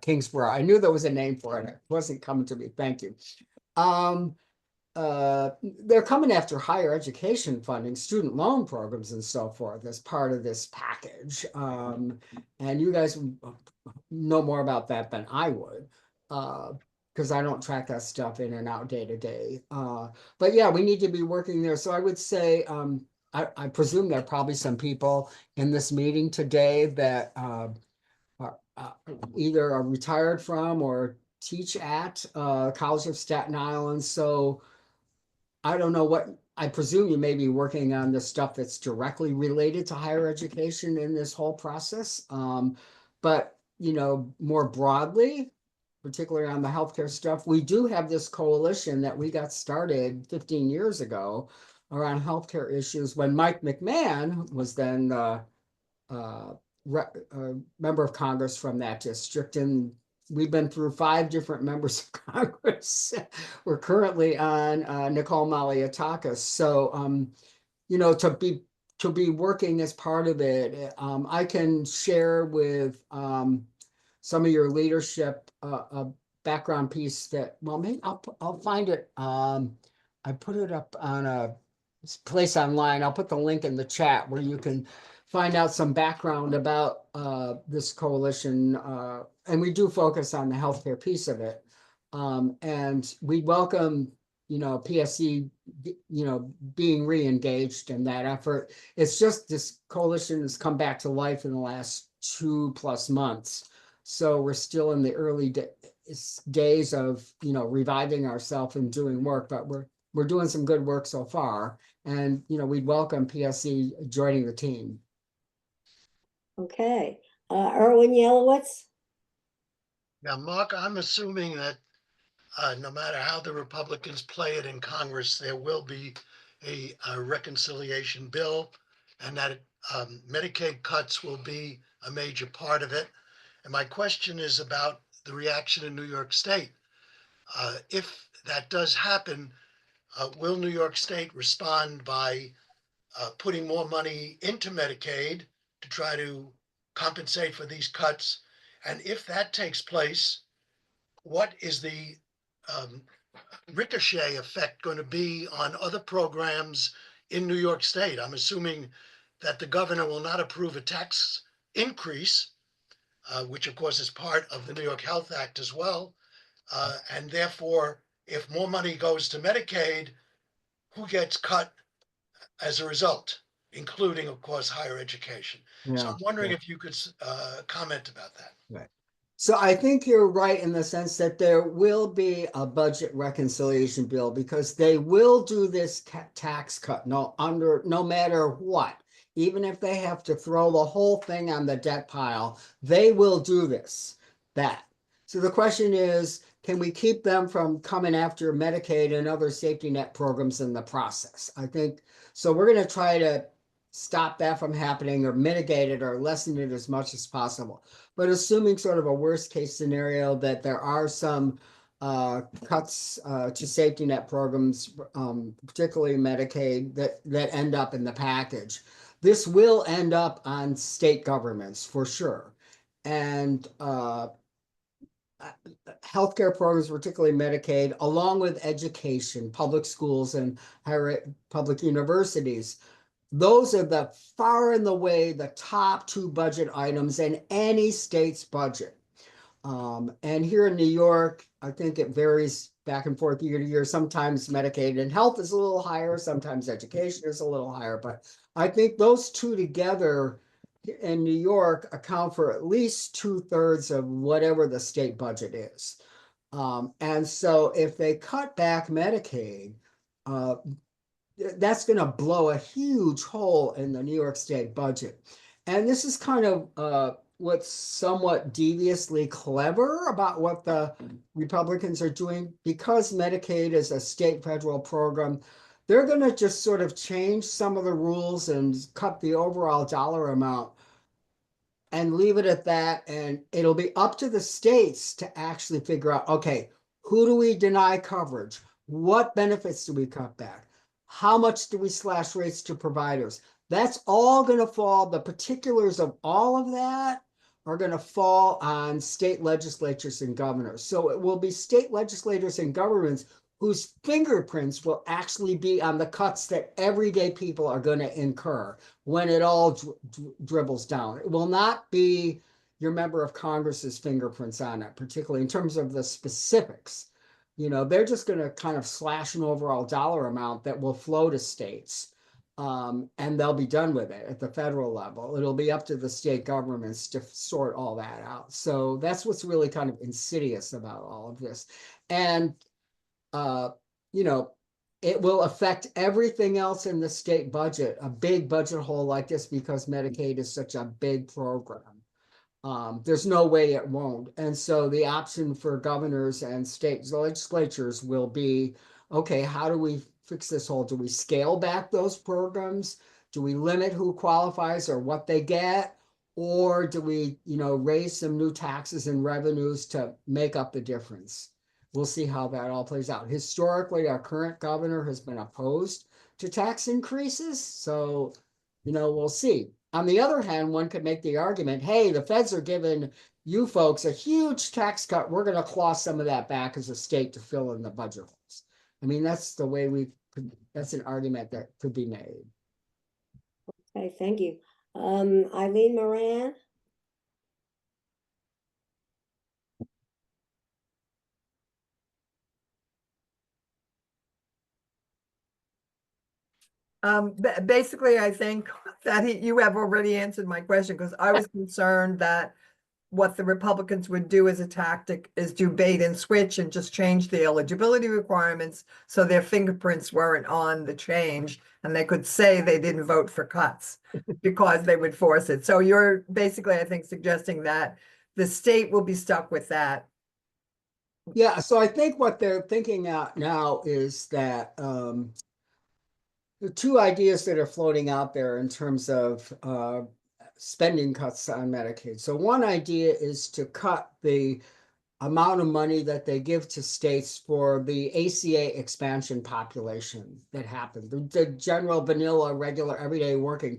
Kingsborough. I knew there was a name for it. It wasn't coming to me. Thank you. They're coming after higher education funding, student loan programs, and so forth as part of this package. And you guys know more about that than I would, because I don't track that stuff in and out day to day. But yeah, we need to be working there. So I would say, I presume there are probably some people in this meeting today that are either are retired from or teach at College of Staten Island. So I don't know what, I presume you may be working on the stuff that's directly related to higher education in this whole process. But, more broadly, particularly on the healthcare stuff, we do have this coalition that we got started 15 years ago around healthcare issues when Mike McMahon was then member of Congress from that district. And we've been through 5 different members of Congress. We're currently on Nicole Malliotakis. So, to be working as part of it, I can share with some of your leadership background piece that, well, maybe I'll find it. I put it up on a place online. I'll put the link in the chat where you can find out some background about this coalition. And we do focus on the healthcare piece of it. And we welcome, PSC, being re-engaged in that effort. It's just this coalition has come back to life in the last 2+ months. So we're still in the early days of, reviving ourselves and doing work, but we're doing some good work so far. And, we'd welcome PSC joining the team. Okay, Erwin Yelowitz? Now, Mark, I'm assuming that no matter how the Republicans play it in Congress, there will be a reconciliation bill, and that Medicaid cuts will be a major part of it. And my question is about the reaction in New York State. If that does happen, will New York State respond by putting more money into Medicaid to try to compensate for these cuts? And if that takes place, what is the ricochet effect going to be on other programs in New York State? I'm assuming that the governor will not approve a tax increase, which of course is part of the New York Health Act as well. And therefore, if more money goes to Medicaid, who gets cut as a result, including, of course, higher education? So I'm wondering if you could comment about that. Right. So I think you're right in the sense that there will be a budget reconciliation bill because they will do this tax cut no matter what. Even if they have to throw the whole thing on the debt pile, they will do that. So the question is, can we keep them from coming after Medicaid and other safety net programs in the process? I think so. We're going to try to stop that from happening or mitigate it or lessen it as much as possible. But assuming sort of a worst case scenario that there are some cuts to safety net programs, particularly Medicaid, that end up in the package, this will end up on state governments for sure. And healthcare programs, particularly Medicaid, along with education, public schools and higher public universities, those are the far and away the top 2 budget items in any state's budget. And here in New York, I think it varies back and forth year to year. Sometimes Medicaid and health is a little higher, sometimes education is a little higher. But I think those two together in New York account for at least 2/3 of whatever the state budget is. And so if they cut back Medicaid, that's going to blow a huge hole in the New York State budget. And this is kind of what's somewhat deviously clever about what the Republicans are doing. Because Medicaid is a state federal program, they're going to just sort of change some of the rules and cut the overall dollar amount and leave it at that. And it'll be up to the states to actually figure out, okay, who do we deny coverage? What benefits do we cut back? How much do we slash rates to providers? That's all going to fall, the particulars of all of that are going to fall on state legislatures and governors. So it will be state legislators and governments whose fingerprints will actually be on the cuts that everyday people are going to incur when it all dribbles down. It will not be your member of Congress's fingerprints on it, particularly in terms of the specifics. They're just going to kind of slash an overall dollar amount that will flow to states, and they'll be done with it at the federal level. It'll be up to the state governments to sort all that out. So that's what's really kind of insidious about all of this. And, it will affect everything else in the state budget, a big budget hole like this, because Medicaid is such a big program. There's no way it won't. And so the option for governors and state legislatures will be, okay, how do we fix this hole? Do we scale back those programs? Do we limit who qualifies or what they get? Or do we, raise some new taxes and revenues to make up the difference? We'll see how that all plays out. Historically, our current governor has been opposed to tax increases. So, we'll see. On the other hand, one could make the argument, hey, the feds are giving you folks a huge tax cut. We're going to claw some of that back as a state to fill in the budget holes. I mean, that's the way that's an argument that could be made. Okay, thank you. Eileen Moran? Basically, I think that you have already answered my question, because I was concerned that what the Republicans would do as a tactic is do bait and switch and just change the eligibility requirements so their fingerprints weren't on the change, and they could say they didn't vote for cuts because they would force it. So you're basically, I think, suggesting that the state will be stuck with that. Yeah, so I think what they're thinking out now is that the two ideas that are floating out there in terms of spending cuts on Medicaid. So one idea is to cut the amount of money that they give to states for the ACA expansion population that happened, the general vanilla, regular, everyday working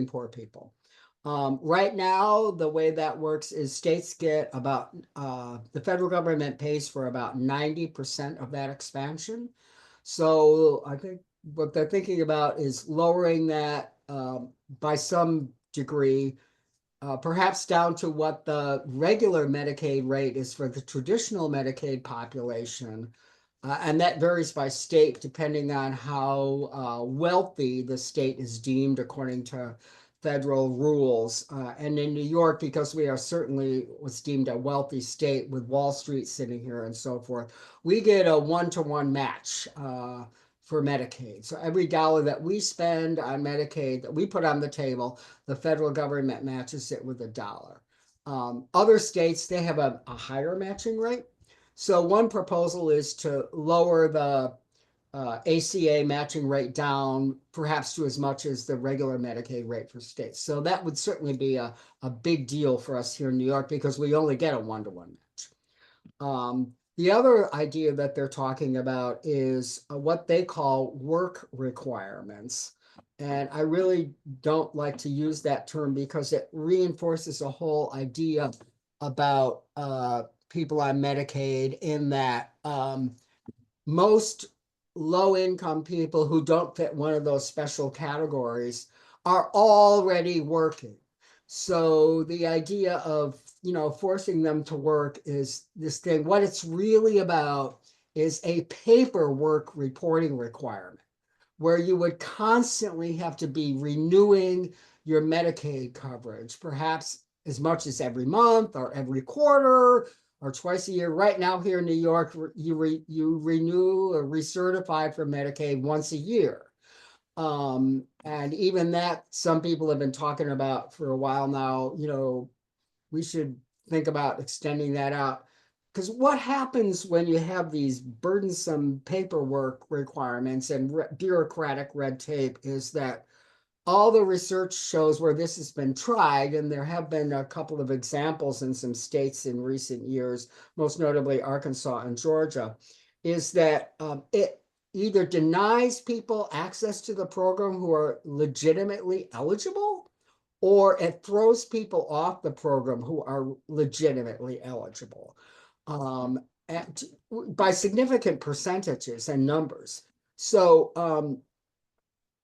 poor people. Right now, the way that works is states get about, the federal government pays for about 90% of that expansion. So I think what they're thinking about is lowering that by some degree, perhaps down to what the regular Medicaid rate is for the traditional Medicaid population. And that varies by state depending on how wealthy the state is deemed according to federal rules. And in New York, because we are certainly what's deemed a wealthy state with Wall Street sitting here and so forth, we get a one-to-one match for Medicaid. So every dollar that we spend on Medicaid that we put on the table, the federal government matches it with $1. Other states, they have a higher matching rate. So one proposal is to lower the ACA matching rate down perhaps to as much as the regular Medicaid rate for states. So that would certainly be a big deal for us here in New York because we only get a one-to-one match. The other idea that they're talking about is what they call work requirements. And I really don't like to use that term because it reinforces a whole idea about people on Medicaid in that most low-income people who don't fit one of those special categories are already working. So the idea of, forcing them to work is this thing. What it's really about is a paperwork reporting requirement where you would constantly have to be renewing your Medicaid coverage, perhaps as much as every month or every quarter or twice a year. Right now here in New York, you renew or recertify for Medicaid once a year. And even that, some people have been talking about for a while now, we should think about extending that out. Because what happens when you have these burdensome paperwork requirements and bureaucratic red tape is that all the research shows where this has been tried, and there have been a couple of examples in some states in recent years, most notably Arkansas and Georgia, is that it either denies people access to the program who are legitimately eligible, or it throws people off the program who are legitimately eligible by significant percentages and numbers. So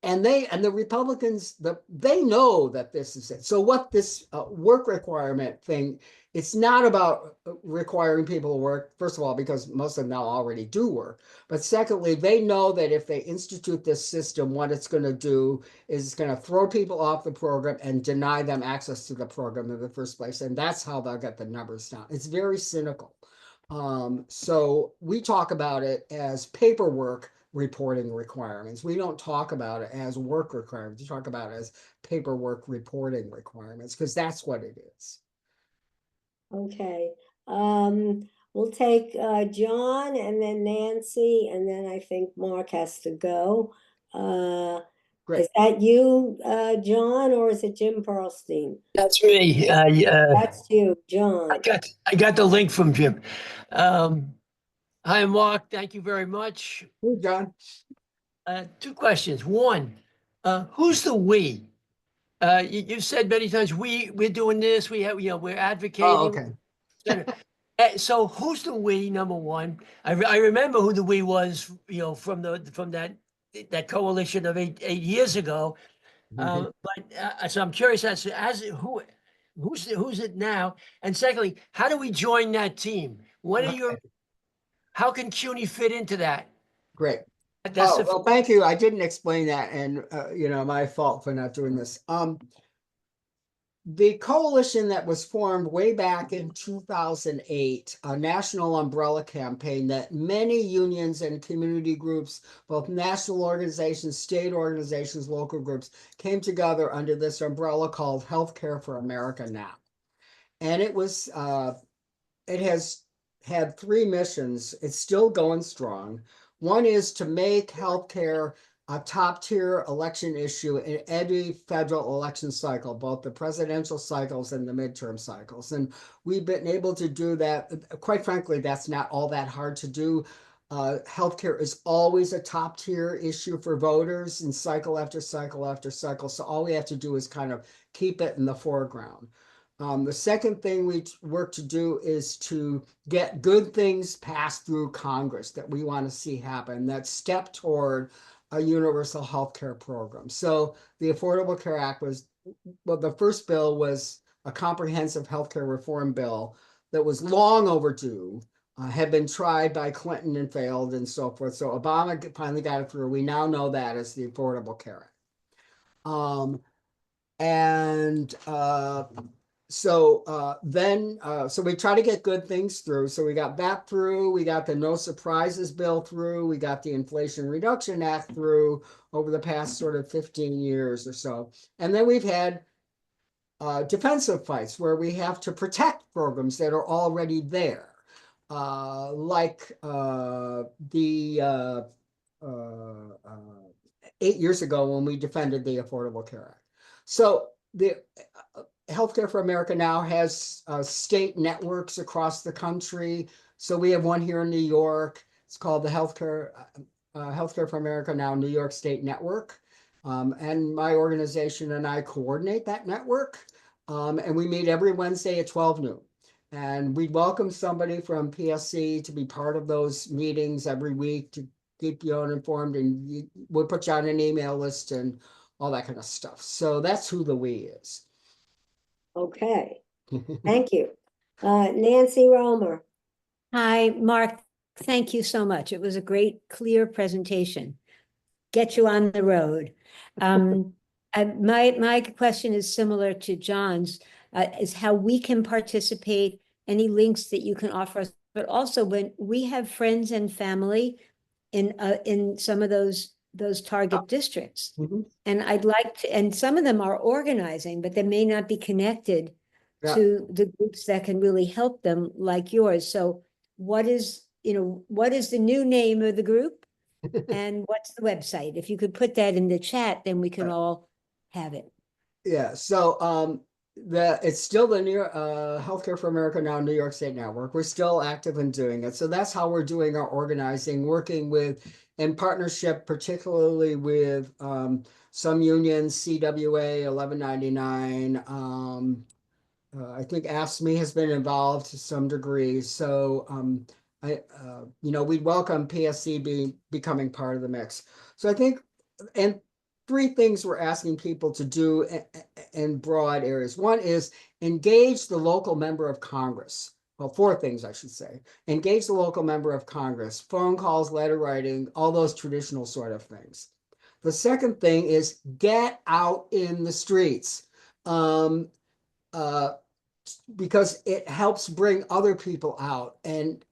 and the Republicans, they know that this is it. So what this work requirement thing, it's not about requiring people to work, first of all, because most of them now already do work. But secondly, they know that if they institute this system, what it's going to do is it's going to throw people off the program and deny them access to the program in the first place. And that's how they'll get the numbers down. It's very cynical. So we talk about it as paperwork reporting requirements. We don't talk about it as work requirements. We talk about it as paperwork reporting requirements because that's what it is. Okay. We'll take John and then Nancy, and then I think Mark has to go. Great. Is that you, John, or is it Jim Pearlstein? That's me. That's you, John. I got the link from Jim. Hi, Mark. Thank you very much. Hey, John. 2 questions. One, who's the we? You've said many times, we're doing this, we're Oh, advocating, okay. et cetera. So who's the we, number one? I remember who the we was, from that coalition of eight years ago. So I'm curious who's it now? And secondly, how do we join that team? How can CUNY fit into that? Great. That's Oh, well, thank you. I didn't explain that, and my fault for not doing this. The coalition that was formed way back in 2008, a national umbrella campaign that many unions and community groups, both national organizations, state organizations, local groups, came together under this umbrella called Healthcare for America Now. And it has had three missions. It's still going strong. One is to make healthcare a top tier election issue in every federal election cycle, both the presidential cycles and the midterm cycles. And we've been able to do that. Quite frankly, that's not all that hard to do. Healthcare is always a top tier issue for voters in cycle after cycle after cycle. So all we have to do is kind of keep it in the foreground. The second thing we work to do is to get good things passed through Congress that we want to see happen, that step toward a universal health care program. So the Affordable Care Act the first bill was a comprehensive healthcare reform bill that was long overdue, had been tried by Clinton and failed and so forth. So Obama finally got it through. We now know that as the Affordable Care Act. So we try to get good things through. So we got that through. We got the No Surprises bill through. We got the Inflation Reduction Act through over the past sort of 15 years or so. And then we've had defensive fights where we have to protect programs that are already there, like the 8 years ago when we defended the Affordable Care Act. So the Healthcare for America Now has state networks across the country. So we have one here in New York. It's called the Healthcare for America Now New York State Network. And my organization and I coordinate that network. And we meet every Wednesday at 12 noon. And we welcome somebody from PSC to be part of those meetings every week to keep you informed. And we'll put you on an email list and all that kind of stuff. So that's who the we is. Okay, thank you. Nancy Romer. Hi, Mark. Thank you so much. It was a great, clear presentation. Get you on the road. My question is similar to John's, is how we can participate, any links that you can offer us, but also when we have friends and family in some of those target districts. Mhm. And I'd like to, and some of them are organizing, but they may not be connected to the groups that can really help them, like yours. So what is the new name of the group? And what's the website? If you could put that in the chat, then we can all have it. Yeah, so it's still the Healthcare for America Now New York State Network. We're still active in doing it. So that's how we're doing our organizing, working in partnership, particularly with some unions, CWA 1199. I think AFSCME has been involved to some degree. So we'd welcome PSC becoming part of the mix. So I think, and three things we're asking people to do in broad areas. One is engage the local member of Congress. Well, four things I should say. Engage the local member of Congress, phone calls, letter writing, all those traditional sort of things. The second thing is get out in the streets. Because it helps bring other people out, and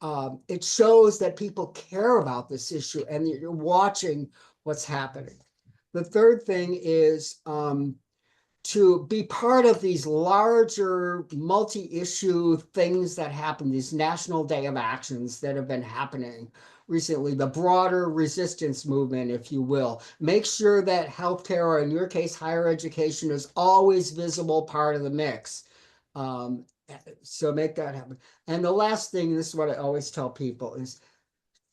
it shows that people care about this issue and you're watching what's happening. The third thing is to be part of these larger multi-issue things that happen, these National Day of Actions that have been happening recently, the broader resistance movement, if you will. Make sure that healthcare, or in your case, higher education, is always visible part of the mix. So make that happen. And the last thing, this is what I always tell people, is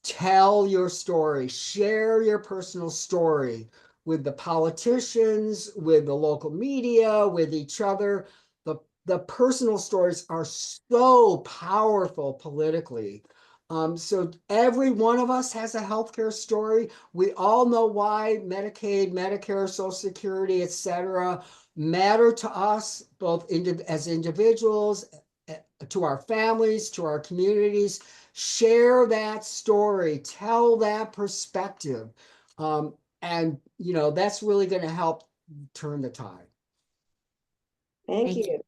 tell your story, share your personal story with the politicians, with the local media, with each other. The personal stories are so powerful politically. So every one of us has a healthcare story. We all know why Medicaid, Medicare, Social Security, etc., matter to us, both as individuals, to our families, to our communities. Share that story, tell that perspective. And that's really going to help turn the tide. Thank Thank you.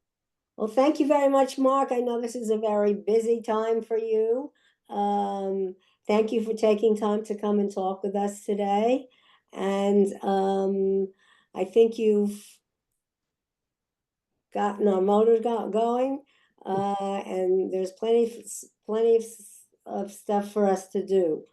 Well, thank you very much, Mark. I know this is a very busy time for you. Thank you for taking time to come and talk with us today. And I think you've gotten our motor going, and there's plenty of stuff for us to do.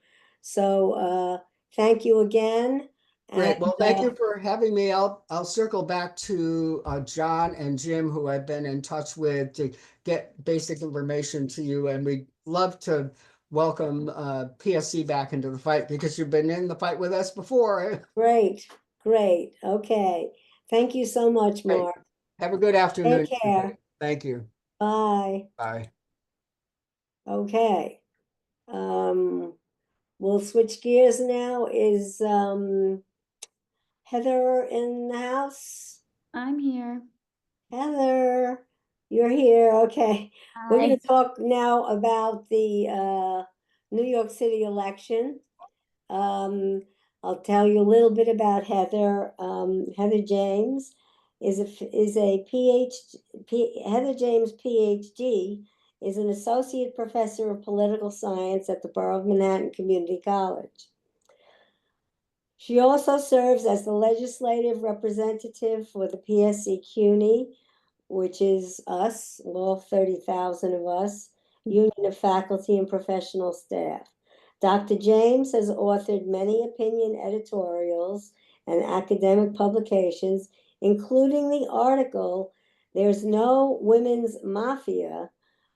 So thank you again. Great. Well, And, thank you for having me. I'll circle back to John and Jim, who I've been in touch with, to get basic information to you. And we'd love to welcome PSC back into the fight, because you've been in the fight with us before. Great, great. Okay. Thank you so much, Great. Mark. Have a good afternoon. Take care. everybody. Thank you. Bye. Bye. Okay. We'll switch gears now. Is Heather in the house? I'm here. Heather, you're here. Okay. We're going Hi. to talk now about the New York City election. I'll tell you a little bit about Heather. Heather James is a Heather James PhD is an associate professor of political science at the Borough of Manhattan Community College. She also serves as the legislative representative for the PSC CUNY, which is us, all 30,000 of us, Union of Faculty and Professional Staff. Dr. James has authored many opinion editorials and academic publications, including the article, "There's No Women's Mafia,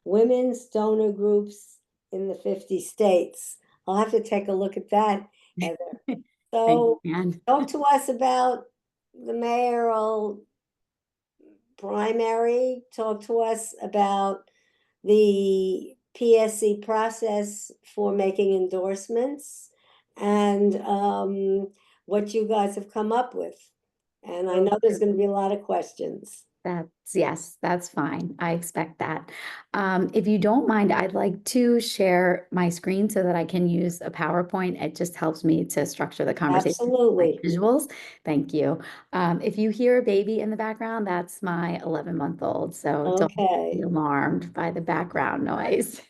Women's Donor Groups in the 50 States." I'll have to take a look at that, Heather. So Anne. talk to us about the mayoral primary. Talk to us about the PSC process for making endorsements and what you guys have come up with. And I know there's going to be a lot of questions. Yes, that's fine. I expect that. If you don't mind, I'd like to share my screen so that I can use a PowerPoint. It just helps me to structure the conversation. Absolutely. Visuals. Thank you. If you hear a baby in the background, that's my 11-month-old. So don't be alarmed by the background noise.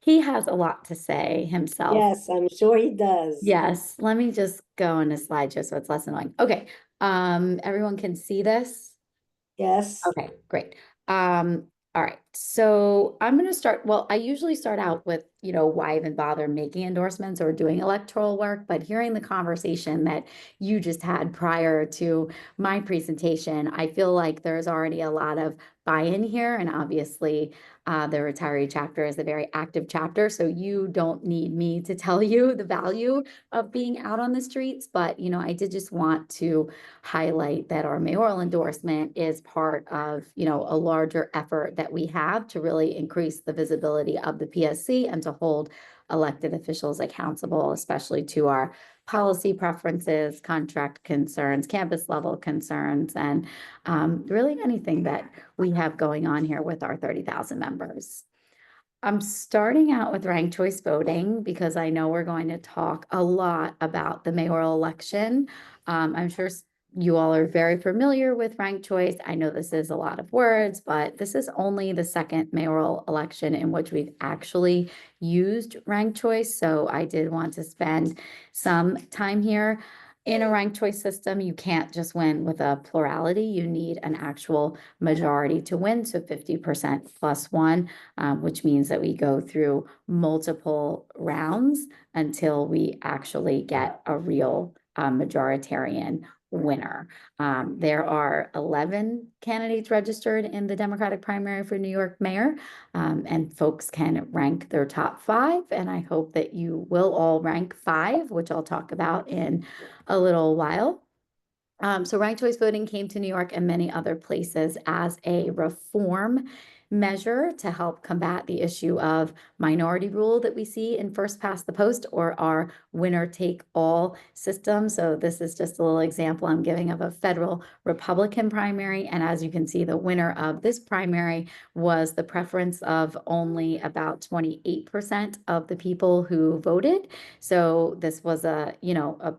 He has a lot to say himself. Yes, I'm sure he does. Yes. Let me just go in a slideshow so it's less annoying. Okay. Everyone can see this. Yes. Okay, great. All right. So I'm going to start. Well, I usually start out with, why even bother making endorsements or doing electoral work, but hearing the conversation that you just had prior to my presentation, I feel like there's already a lot of buy-in here. And obviously, the retiree chapter is a very active chapter. So you don't need me to tell you the value of being out on the streets. But, I did just want to highlight that our mayoral endorsement is part of, a larger effort that we have to really increase the visibility of the PSC and to hold elected officials accountable, especially to our policy preferences, contract concerns, campus level concerns, and really anything that we have going on here with our 30,000 members. I'm starting out with ranked choice voting because I know we're going to talk a lot about the mayoral election. I'm sure you all are very familiar with ranked choice. I know this is a lot of words, but this is only the second mayoral election in which we've actually used ranked choice. So I did want to spend some time here. In a ranked choice system, you can't just win with a plurality. You need an actual majority to win. So 50% plus one, which means that we go through multiple rounds until we actually get a real majoritarian winner. There are 11 candidates registered in the Democratic primary for New York mayor, and folks can rank their top 5. And I hope that you will all rank 5, which I'll talk about in a little while. So ranked choice voting came to New York and many other places as a reform measure to help combat the issue of minority rule that we see in first past the post, or our winner take all system. So this is just a little example I'm giving of a federal Republican primary. And as you can see, the winner of this primary was the preference of only about 28% of the people who voted. So this was a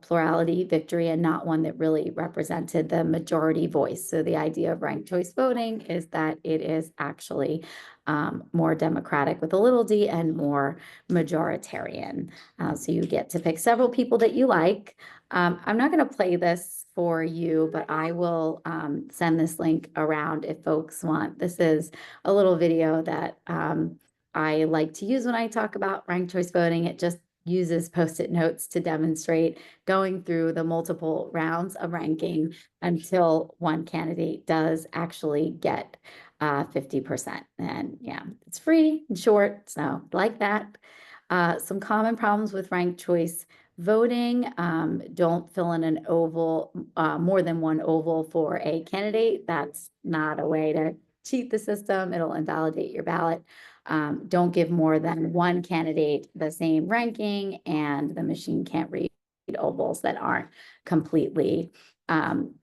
plurality victory and not one that really represented the majority voice. So the idea of ranked choice voting is that it is actually more democratic with a little d and more majoritarian. So you get to pick several people that you like. I'm not going to play this for you, but I will send this link around if folks want. This is a little video that I like to use when I talk about ranked choice voting. It just uses Post-it notes to demonstrate going through the multiple rounds of ranking until one candidate does actually get 50%. And yeah, it's free and short, so like that. Some common problems with ranked choice voting: don't fill in an oval, more than one oval for a candidate. That's not a way to cheat the system. It'll invalidate your ballot. Don't give more than one candidate the same ranking, and the machine can't read ovals that aren't completely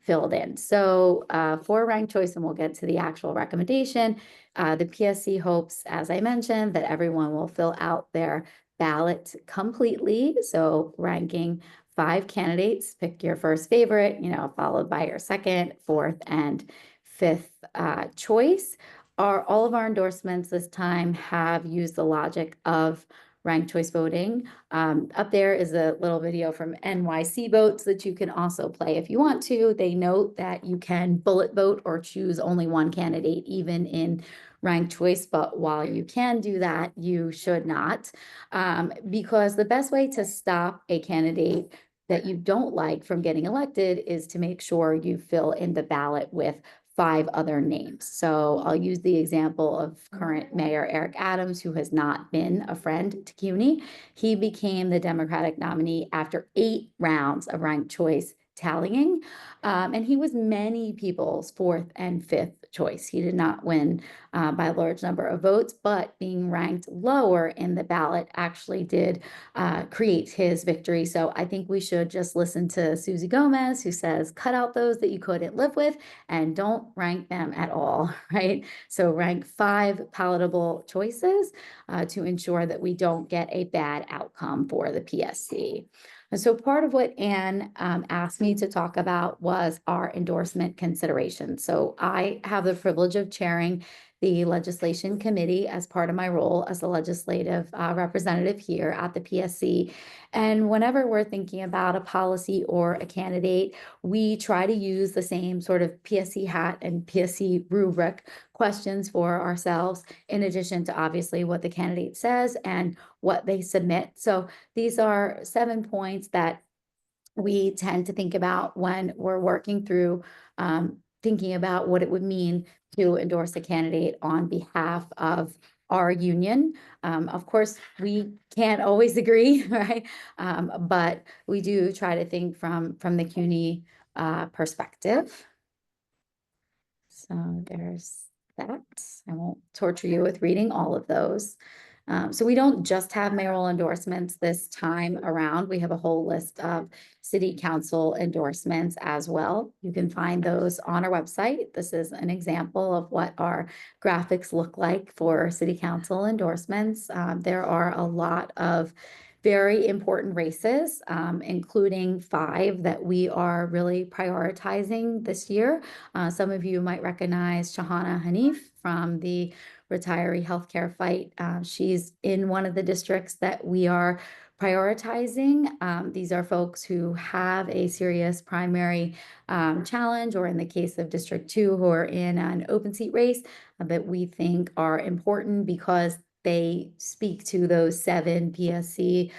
filled in. So for ranked choice, and we'll get to the actual recommendation, the PSC hopes, as I mentioned, that everyone will fill out their ballot completely. So ranking 5 candidates, pick your first favorite, followed by your second, fourth, and fifth choice. All of our endorsements this time have used the logic of ranked choice voting. Up there is a little video from NYC Votes that you can also play if you want to. They note that you can bullet vote or choose only one candidate, even in ranked choice. But while you can do that, you should not, because the best way to stop a candidate that you don't like from getting elected is to make sure you fill in the ballot with 5 other names. So I'll use the example of current Mayor Eric Adams, who has not been a friend to CUNY. He became the Democratic nominee after 8 rounds of ranked choice tallying, and he was many people's 4th and 5th choice. He did not win by a large number of votes, but being ranked lower in the ballot actually did create his victory. So I think we should just listen to Susie Gomez, who says, cut out those that you couldn't live with and don't rank them at all, right? So rank 5 palatable choices to ensure that we don't get a bad outcome for the PSC. And so part of what Anne asked me to talk about was our endorsement considerations. So I have the privilege of chairing the legislation committee as part of my role as the legislative representative here at the PSC. And whenever we're thinking about a policy or a candidate, we try to use the same sort of PSC hat and PSC rubric questions for ourselves, in addition to obviously what the candidate says and what they submit. So these are 7 points that we tend to think about when we're working through thinking about what it would mean to endorse a candidate on behalf of our union. Of course, we can't always agree, right? But we do try to think from the CUNY perspective. So there's that. I won't torture you with reading all of those. So we don't just have mayoral endorsements this time around. We have a whole list of city council endorsements as well. You can find those on our website. This is an example of what our graphics look like for city council endorsements. There are a lot of very important races, including 5 that we are really prioritizing this year. Some of you might recognize Shahana Hanif from the retiree healthcare fight. She's in one of the districts that we are prioritizing. These are folks who have a serious primary challenge, or in the case of District 2, who are in an open seat race that we think are important because they speak to those 7 PSC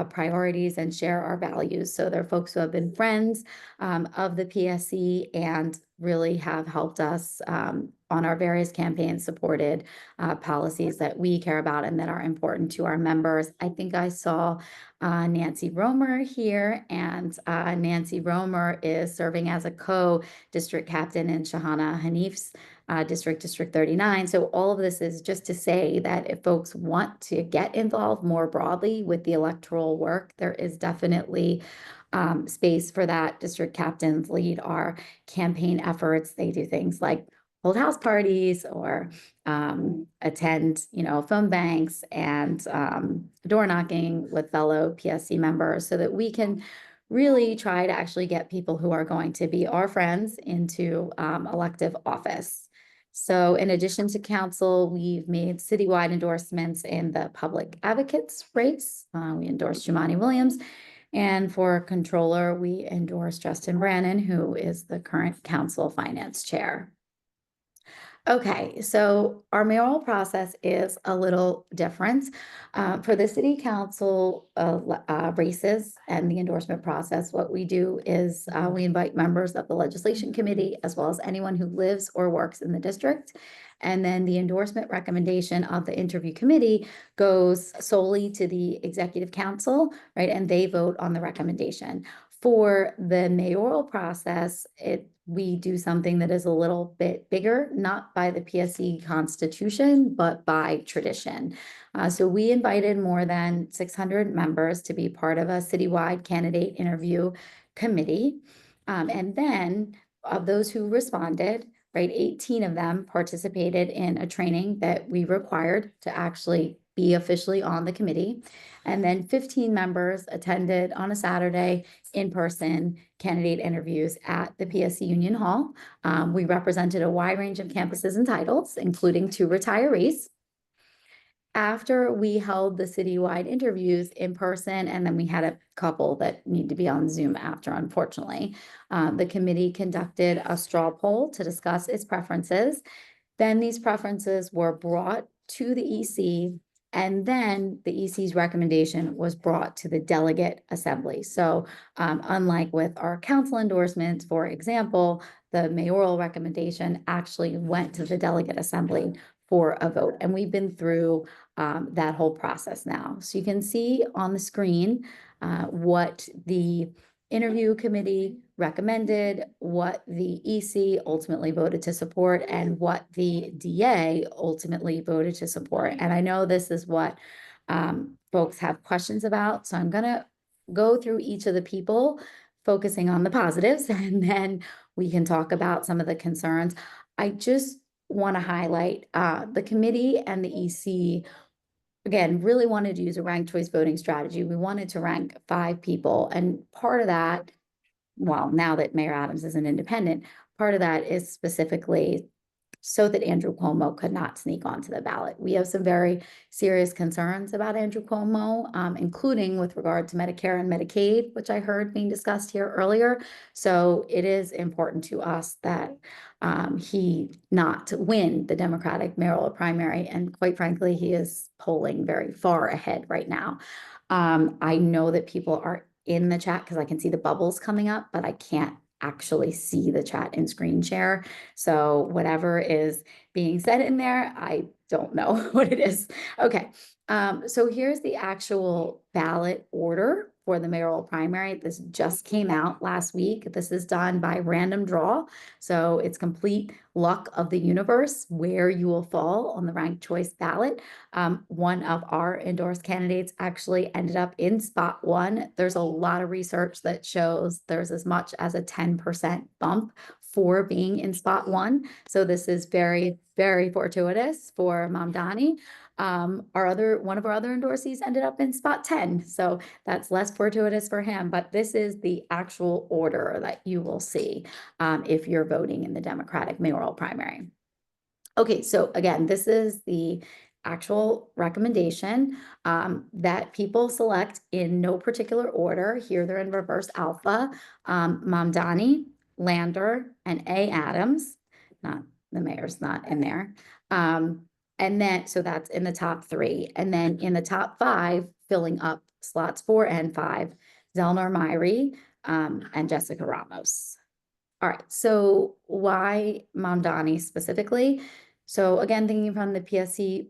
priorities and share our values. So they're folks who have been friends of the PSC and really have helped us on our various campaigns, supported policies that we care about and that are important to our members. I think I saw Nancy Romer here, and Nancy Romer is serving as a co-district captain in Shahana Hanif's District 39. So all of this is just to say that if folks want to get involved more broadly with the electoral work, there is definitely space for that. District captains lead our campaign efforts. They do things like hold house parties or attend, phone banks and door knocking with fellow PSC members so that we can really try to actually get people who are going to be our friends into elective office. So in addition to council, we've made citywide endorsements in the public advocates race. We endorsed Jumani Williams. And for controller, we endorse Justin Brannon, who is the current council finance chair. Okay, so our mayoral process is a little different. For the city council races and the endorsement process, what we do is we invite members of the legislation committee, as well as anyone who lives or works in the district. And then the endorsement recommendation of the interview committee goes solely to the executive council, right? And they vote on the recommendation. For the mayoral process, we do something that is a little bit bigger, not by the PSC constitution, but by tradition. So we invited more than 600 members to be part of a citywide candidate interview committee. And then of those who responded, right, 18 of them participated in a training that we required to actually be officially on the committee. And then 15 members attended on a Saturday in-person candidate interviews at the PSC Union Hall. We represented a wide range of campuses and titles, including 2 retirees. After we held the citywide interviews in person, and then we had a couple that need to be on Zoom after, unfortunately, the committee conducted a straw poll to discuss its preferences. Then these preferences were brought to the EC, and then the EC's recommendation was brought to the delegate assembly. So unlike with our council endorsements, for example, the mayoral recommendation actually went to the delegate assembly for a vote. And we've been through that whole process now. So you can see on the screen what the interview committee recommended, what the EC ultimately voted to support, and what the DA ultimately voted to support. And I know this is what folks have questions about, so I'm gonna go through each of the people, focusing on the positives, and then we can talk about some of the concerns. I just want to highlight the committee and the EC again, really wanted to use a ranked choice voting strategy. We wanted to rank 5 people. And part of that, well, now that Mayor Adams is an independent, part of that is specifically so that Andrew Cuomo could not sneak onto the ballot. We have some very serious concerns about Andrew Cuomo, including with regard to Medicare and Medicaid, which I heard being discussed here earlier. So it is important to us that he not win the Democratic mayoral primary. And quite frankly, he is polling very far ahead right now. I know that people are in the chat because I can see the bubbles coming up, but I can't actually see the chat in screen share. So whatever is being said in there, I don't know what it is. Okay, so here's the actual ballot order for the mayoral primary. This just came out last week. This is done by random draw. So it's complete luck of the universe where you will fall on the ranked choice ballot. One of our endorsed candidates actually ended up in spot 1. There's a lot of research that shows there's as much as a 10% bump for being in spot 1. So this is very, very fortuitous for Mamdani. One of our other endorsees ended up in spot 10. So that's less fortuitous for him, but this is the actual order that you will see if you're voting in the Democratic mayoral primary. Okay, so again, this is the actual recommendation that people select in no particular order. Here they're in reverse alpha. Mamdani, Lander, and A. Adams. Not the mayor's not in there. And then, so that's in the top 3. And then in the top 5, filling up slots 4 and 5, Zelnor Myrie, and Jessica Ramos. All right, so why Mamdani specifically? So again, thinking from the PSC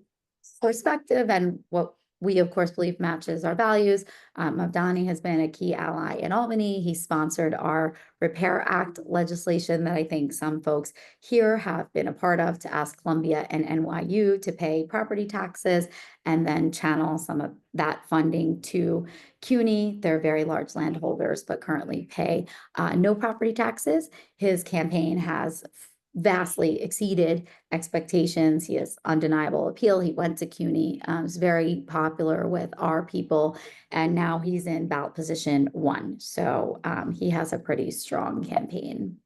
perspective and what we of course believe matches our values, Mamdani has been a key ally in Albany. He sponsored our Repair Act legislation that I think some folks here have been a part of, to ask Columbia and NYU to pay property taxes and then channel some of that funding to CUNY. They're very large landholders, but currently pay no property taxes. His campaign has vastly exceeded expectations. He has undeniable appeal. He went to CUNY, was very popular with our people, and now he's in ballot position 1. So he has a pretty strong campaign.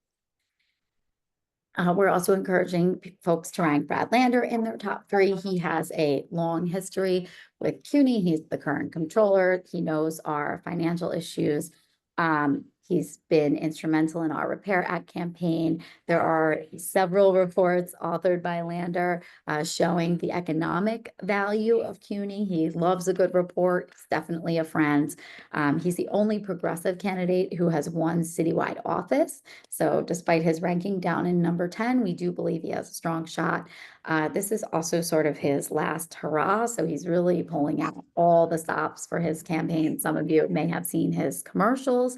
We're also encouraging folks to rank Brad Lander in their top 3. He has a long history with CUNY. He's the current controller. He knows our financial issues. He's been instrumental in our Repair Act campaign. There are several reports authored by Lander showing the economic value of CUNY. He loves a good report. He's definitely a friend. He's the only progressive candidate who has won citywide office. So despite his ranking down in number 10, we do believe he has a strong shot. This is also sort of his last hurrah. So he's really pulling out all the stops for his campaign. Some of you may have seen his commercials.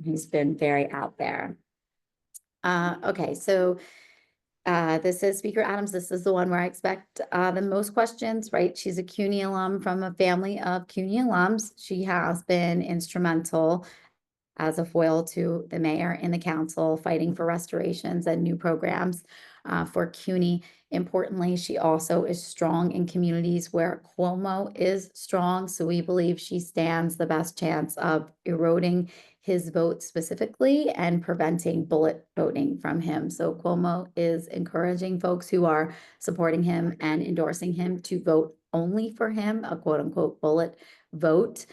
He's been very out there. Okay, so this is Speaker Adams. This is the one where I expect the most questions, right? She's a CUNY alum from a family of CUNY alums. She has been instrumental as a foil to the mayor and the council, fighting for restorations and new programs for CUNY. Importantly, she also is strong in communities where Cuomo is strong. So we believe she stands the best chance of eroding his vote specifically and preventing bullet voting from him. So Cuomo is encouraging folks who are supporting him and endorsing him to vote only for him, a quote unquote bullet vote,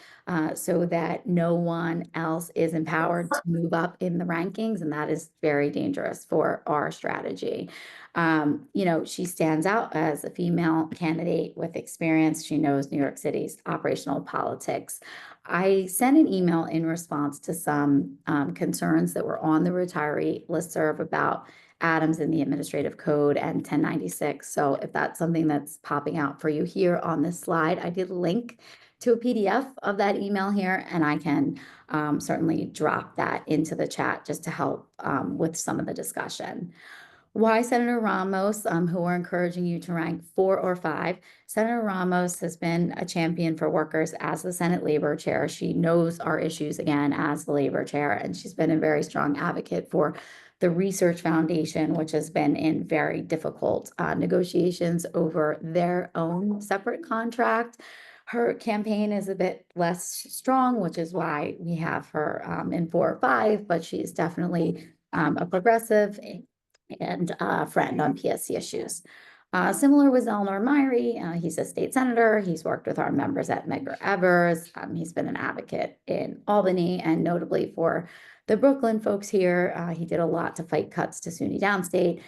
so that no one else is empowered to move up in the rankings. And that is very dangerous for our strategy. You know, she stands out as a female candidate with experience. She knows New York City's operational politics. I sent an email in response to some concerns that were on the retiree listserv about Adams in the administrative code and 1096. So if that's something that's popping out for you here on this slide, I did link to a PDF of that email here, and I can certainly drop that into the chat just to help with some of the discussion. Why Senator Ramos, who we're encouraging you to rank 4 or 5. Senator Ramos has been a champion for workers as the Senate Labor Chair. She knows our issues again as the Labor Chair, and she's been a very strong advocate for the Research Foundation, which has been in very difficult negotiations over their own separate contract. Her campaign is a bit less strong, which is why we have her in 4 or 5, but she's definitely a progressive and a friend on PSC issues. Similar with Zelnor Myrie, he's a state senator. He's worked with our members at Medgar Evers. He's been an advocate in Albany and notably for the Brooklyn folks here. He did a lot to fight cuts to SUNY Downstate,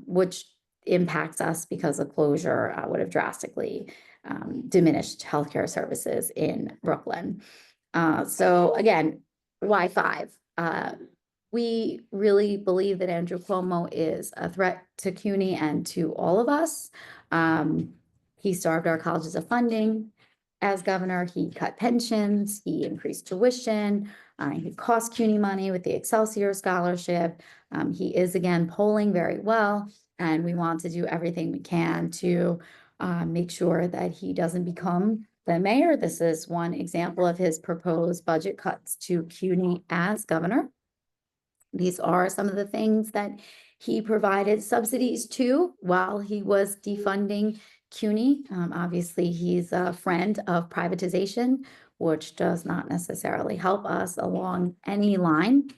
which impacts us because the closure would have drastically diminished healthcare services in Brooklyn. So again, why 5? We really believe that Andrew Cuomo is a threat to CUNY and to all of us. He starved our colleges of funding as governor. He cut pensions, he increased tuition, he cost CUNY money with the Excelsior Scholarship. He is again polling very well, and we want to do everything we can to make sure that he doesn't become the mayor. This is one example of his proposed budget cuts to CUNY as governor. These are some of the things that he provided subsidies to while he was defunding CUNY. Obviously, he's a friend of privatization, which does not necessarily help us along any line.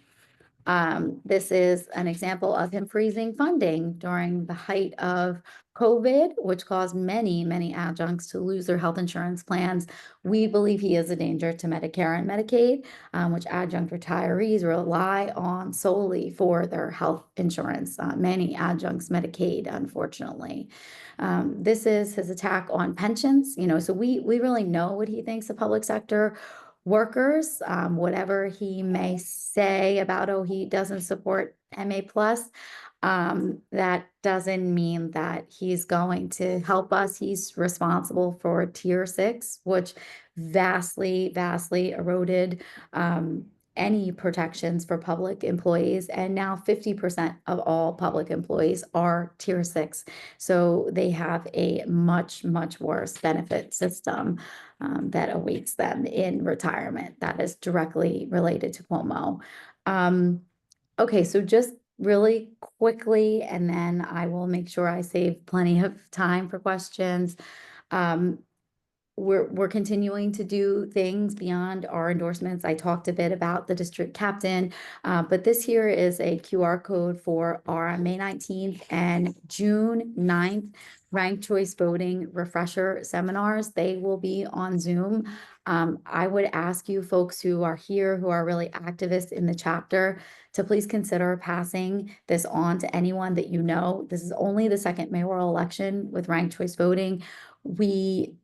This is an example of him freezing funding during the height of COVID, which caused many, many adjuncts to lose their health insurance plans. We believe he is a danger to Medicare and Medicaid, which adjunct retirees rely on solely for their health insurance. Many adjuncts Medicaid, unfortunately. This is his attack on pensions. So we really know what he thinks of public sector workers, whatever he may say about, oh, he doesn't support MA plus, that doesn't mean that he's going to help us. He's responsible for tier 6, which vastly, vastly eroded any protections for public employees. And now 50% of all public employees are tier 6. So they have a much, much worse benefit system that awaits them in retirement that is directly related to Cuomo. Okay, so just really quickly, and then I will make sure I save plenty of time for questions. We're continuing to do things beyond our endorsements. I talked a bit about the district captain, but this here is a QR code for our May 19th and June 9th ranked choice voting refresher seminars. They will be on Zoom. I would ask you folks who are here, who are really activists in the chapter, to please consider passing this on to anyone that you know. This is only the second mayoral election with ranked choice voting. We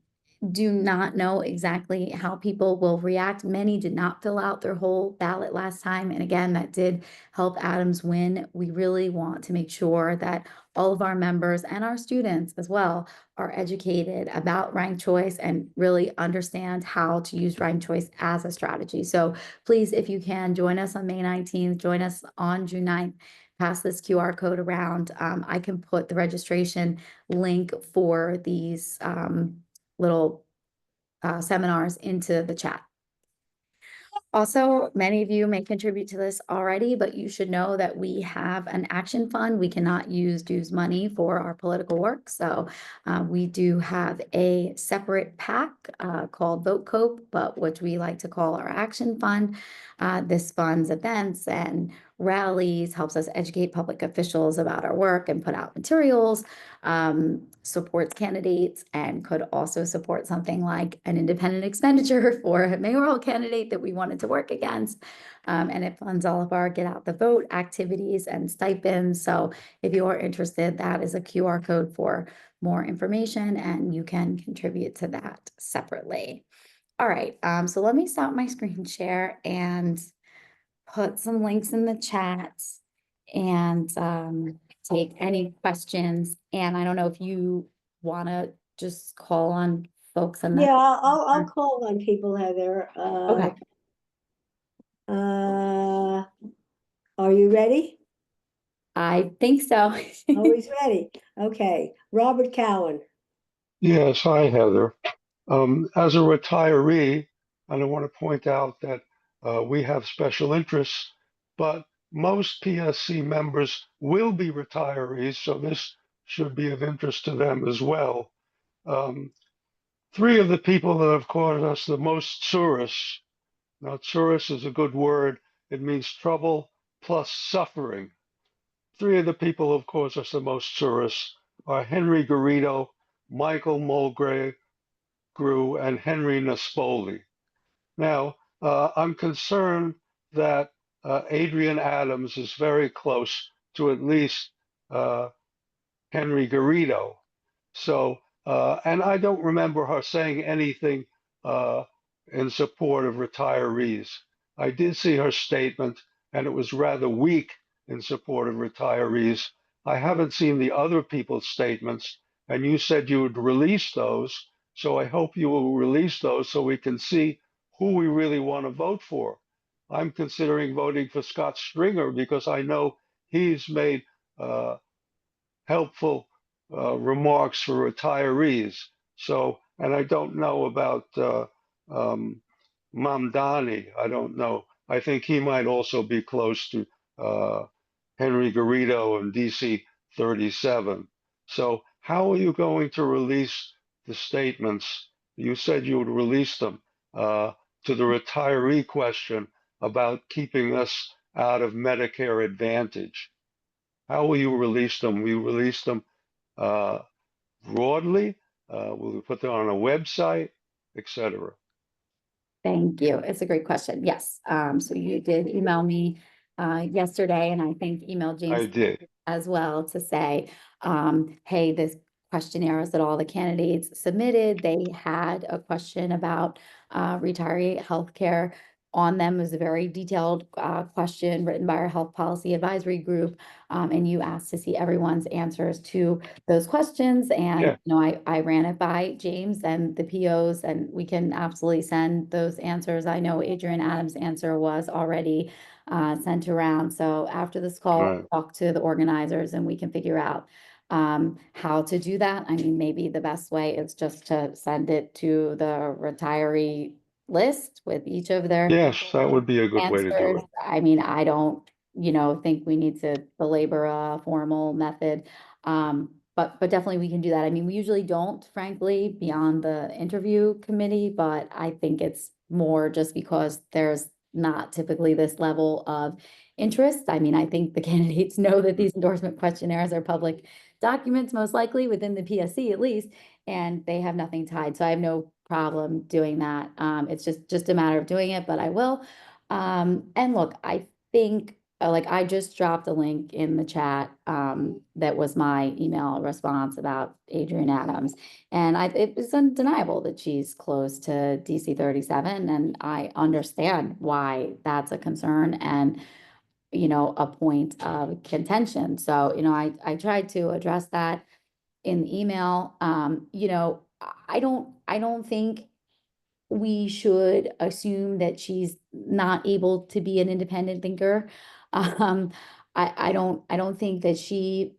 do not know exactly how people will react. Many did not fill out their whole ballot last time. And again, that did help Adams win. We really want to make sure that all of our members and our students as well are educated about ranked choice and really understand how to use ranked choice as a strategy. So please, if you can, join us on May 19th, join us on June 9th. Pass this QR code around. I can put the registration link for these little seminars into the chat. Also, many of you may contribute to this already, but you should know that we have an action fund. We cannot use dues money for our political work. So we do have a separate PAC called Vote Cope, but which we like to call our action fund. This funds events and rallies, helps us educate public officials about our work and put out materials, supports candidates, and could also support something like an independent expenditure for a mayoral candidate that we wanted to work against. And it funds all of our get out the vote activities and stipends. So if you are interested, that is a QR code for more information, and you can contribute to that separately. All right, so let me stop my screen share and put some links in the chat and take any questions. And I don't know if you want to just call on folks and Yeah, I'll call on people, Heather. Okay. Are you ready? I think so. Always ready. Okay, Robert Cowan. Yes, hi, Heather. As a retiree, and I want to point out that we have special interests, but most PSC members will be retirees, so this should be of interest to them as well. Three of the people that have caused us the most tsuris. Now, tsuris is a good word. It means trouble plus suffering. Three of the people who have caused us the most tsuris are Henry Garrido, Michael Mulgrave, and Henry Nespoli. Now, I'm concerned that Adrian Adams is very close to at least Henry Garrido. So, and I don't remember her saying anything in support of retirees. I did see her statement, and it was rather weak in support of retirees. I haven't seen the other people's statements, and you said you would release those. So I hope you will release those so we can see who we really want to vote for. I'm considering voting for Scott Stringer because I know he's made helpful remarks for retirees. So, and I don't know about Mamdani. I don't know. I think he might also be close to Henry Garrido and DC 37. So, how are you going to release the statements? You said you would release them to the retiree question about keeping us out of Medicare Advantage. How will you release them? Will you release them broadly? Will we put them on a website, etc.? Thank you. It's a great question. Yes. So you did email me yesterday, and I think emailed I James did. as well to say, hey, this questionnaires that all the candidates submitted, they had a question about retiree healthcare on them. It was a very detailed question written by our health policy advisory group. And you asked to see everyone's answers to those questions. And Yeah. you know, I ran it by James and the POs, and we can absolutely send those answers. I know Adrian Adams' answer was already sent around. So after this call, Right. talk to the organizers and we can figure out how to do that. I mean, maybe the best way is just to send it to the retiree list with each of their Yes, that would be a good way to do answers. it. I mean, I don't, think we need to belabor a formal method. But definitely we can do that. I mean, we usually don't, frankly, beyond the interview committee, but I think it's more just because there's not typically this level of interest. I mean, I think the candidates know that these endorsement questionnaires are public documents, most likely within the PSC at least, and they have nothing tied. So I have no problem doing that. It's just a matter of doing it, but I will. And look, I think like I just dropped a link in the chat that was my email response about Adrian Adams. And it was undeniable that she's close to DC 37. And I understand why that's a concern and, a point of contention. So, I tried to address that in the email. I don't think we should assume that she's not able to be an independent thinker. Um, I don't think that she,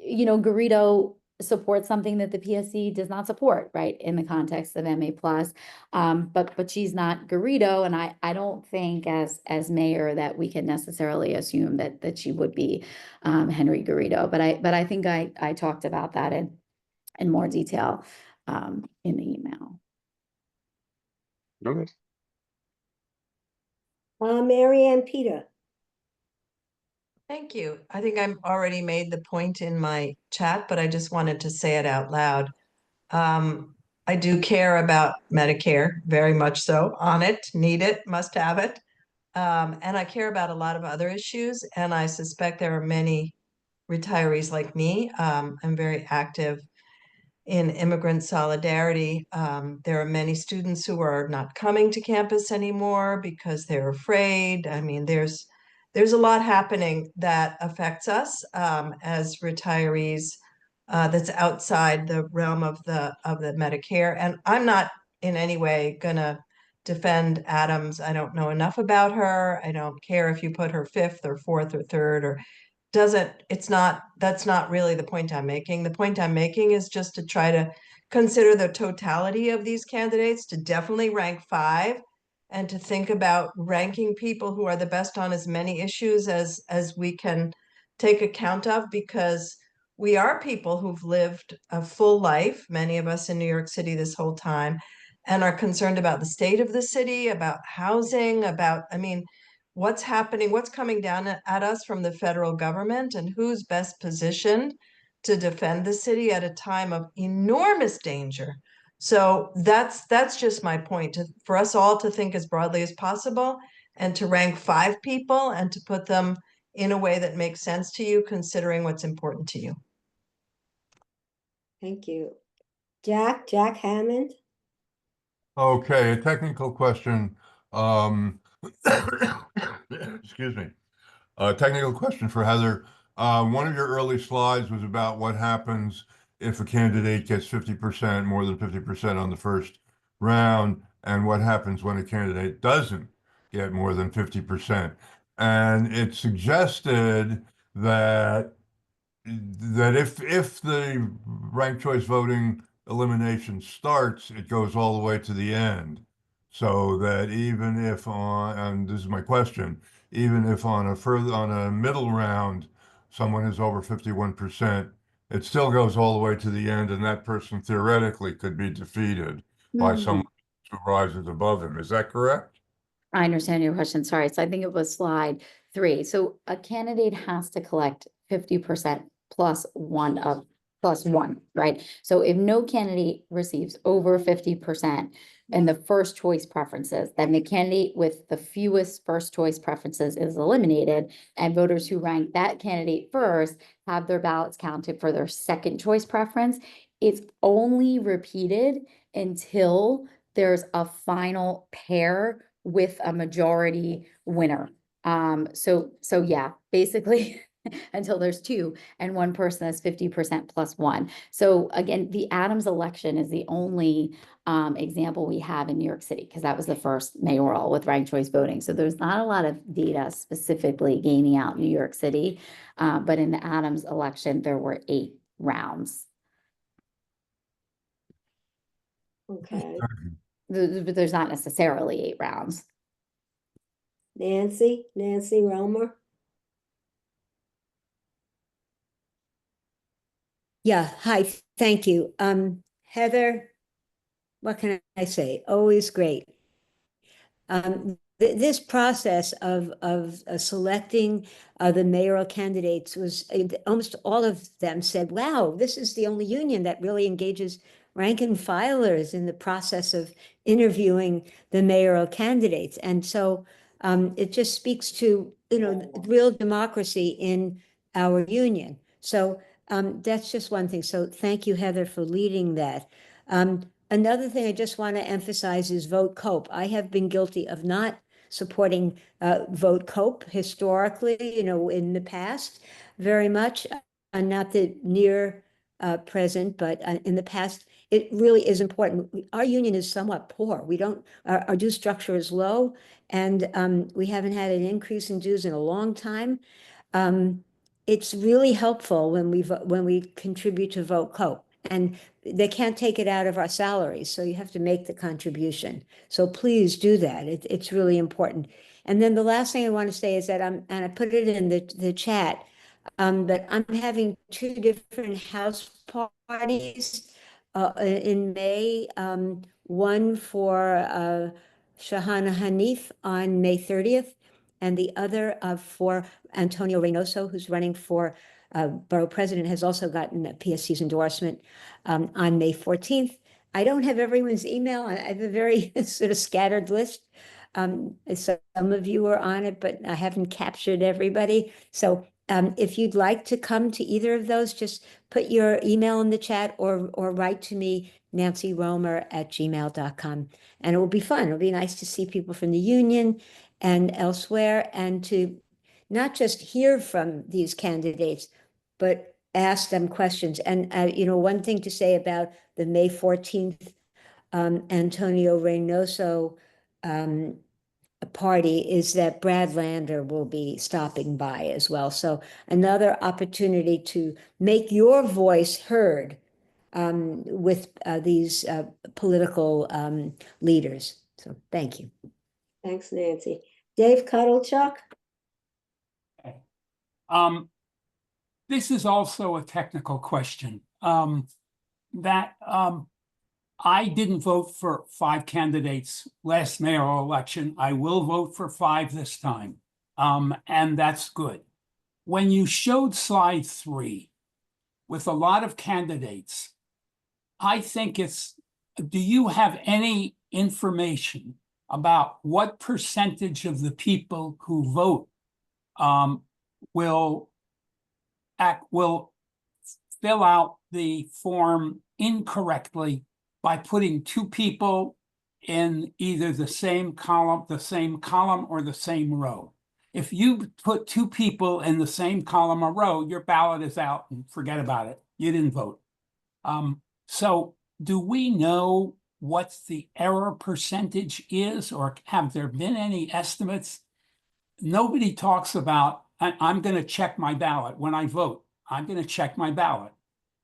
Garrido supports something that the PSC does not support, right, in the context of MA plus. But she's not Garrido, and I don't think as mayor that we can necessarily assume that she would be Henry Garrido. But I think I talked about that in more detail in the email. Okay. Mary Ann Peter. Thank you. I think I'm already made the point in my chat, but I just wanted to say it out loud. I do care about Medicare, very much so, on it, need it, must have it. And I care about a lot of other issues, and I suspect there are many retirees like me. I'm very active in immigrant solidarity. There are many students who are not coming to campus anymore because they're afraid. I mean, there's a lot happening that affects us as retirees that's outside the realm of the Medicare. And I'm not in any way gonna defend Adams. I don't know enough about her. I don't care if you put her fifth or fourth or third or that's not really the point I'm making. The point I'm making is just to try to consider the totality of these candidates, to definitely rank 5 and to think about ranking people who are the best on as many issues as we can take account of, because we are people who've lived a full life, many of us in New York City this whole time, and are concerned about the state of the city, about housing, I mean, what's happening, what's coming down at us from the federal government, and who's best positioned to defend the city at a time of enormous danger. So that's just my point, for us all to think as broadly as possible and to rank 5 people and to put them in a way that makes sense to you, considering what's important to you. Thank you. Jack Hammond. Okay, a technical question. Excuse me. A technical question for Heather. One of your early slides was about what happens if a candidate gets 50%, more than 50% on the first round, and what happens when a candidate doesn't get more than 50%. And it suggested that if the ranked choice voting elimination starts, it goes all the way to the end. So that even if and this is my question, even if on a middle round, someone is over 51%, it still goes all the way to the end, and that person theoretically could be defeated by someone who rises above him. Is that correct? I understand your question. Sorry. So I think it was slide 3. So a candidate has to collect 50% plus one, right? So if no candidate receives over 50% in the first choice preferences, then the candidate with the fewest first choice preferences is eliminated, and voters who rank that candidate first have their ballots counted for their second choice preference. It's only repeated until there's a final pair with a majority winner. So yeah, basically until there's 2 and one person that's 50% plus 1. So again, the Adams election is the only example we have in New York City, because that was the first mayoral with ranked choice voting. So there's not a lot of data specifically gaming out New York City, but in the Adams election, there were 8 rounds. Okay. But there's not necessarily 8 rounds. Nancy Romer. Yeah, hi, thank you. Heather, what can I say? Always great. This process of selecting the mayoral candidates was almost all of them said, wow, this is the only union that really engages rank and filers in the process of interviewing the mayoral candidates. And so it just speaks to, real democracy in our union. So that's just one thing. So thank you, Heather, for leading that. Another thing I just want to emphasize is vote cope. I have been guilty of not supporting vote cope historically, in the past very much, not the near present, but in the past, it really is important. Our union is somewhat poor. We don't, our due structure is low, and we haven't had an increase in dues in a long time. It's really helpful when we contribute to vote cope, and they can't take it out of our salaries, so you have to make the contribution. So please do that. It's really important. And then the last thing I want to say is that and I put it in the chat, that I'm having 2 different house parties in May. One for Shahana Hanif on May 30th, and the other for Antonio Reynoso, who's running for borough president, has also gotten a PSC's endorsement on May 14th. I don't have everyone's email. I have a very sort of scattered list. Some of you are on it, but I haven't captured everybody. So if you'd like to come to either of those, just put your email in the chat or write to me, nancyromer@gmail.com. And it will be fun. It'll be nice to see people from the union and elsewhere, and to not just hear from these candidates, but ask them questions. And, one thing to say about the May 14th Antonio Reynoso party is that Brad Lander will be stopping by as well. So another opportunity to make your voice heard with these political leaders. So thank you. Thanks, Nancy. Dave Cuddlechuck. This is also a technical question. I didn't vote for 5 candidates last mayoral election. I will vote for 5 this time. And that's good. When you showed slide 3 with a lot of candidates, I think do you have any information about what percentage of the people who vote will fill out the form incorrectly by putting 2 people in either the same column or the same row? If you put 2 people in the same column or row, your ballot is out and forget about it. You didn't vote. So do we know what the error percentage is, or have there been any estimates? Nobody talks about, I'm going to check my ballot when I vote. I'm going to check my ballot.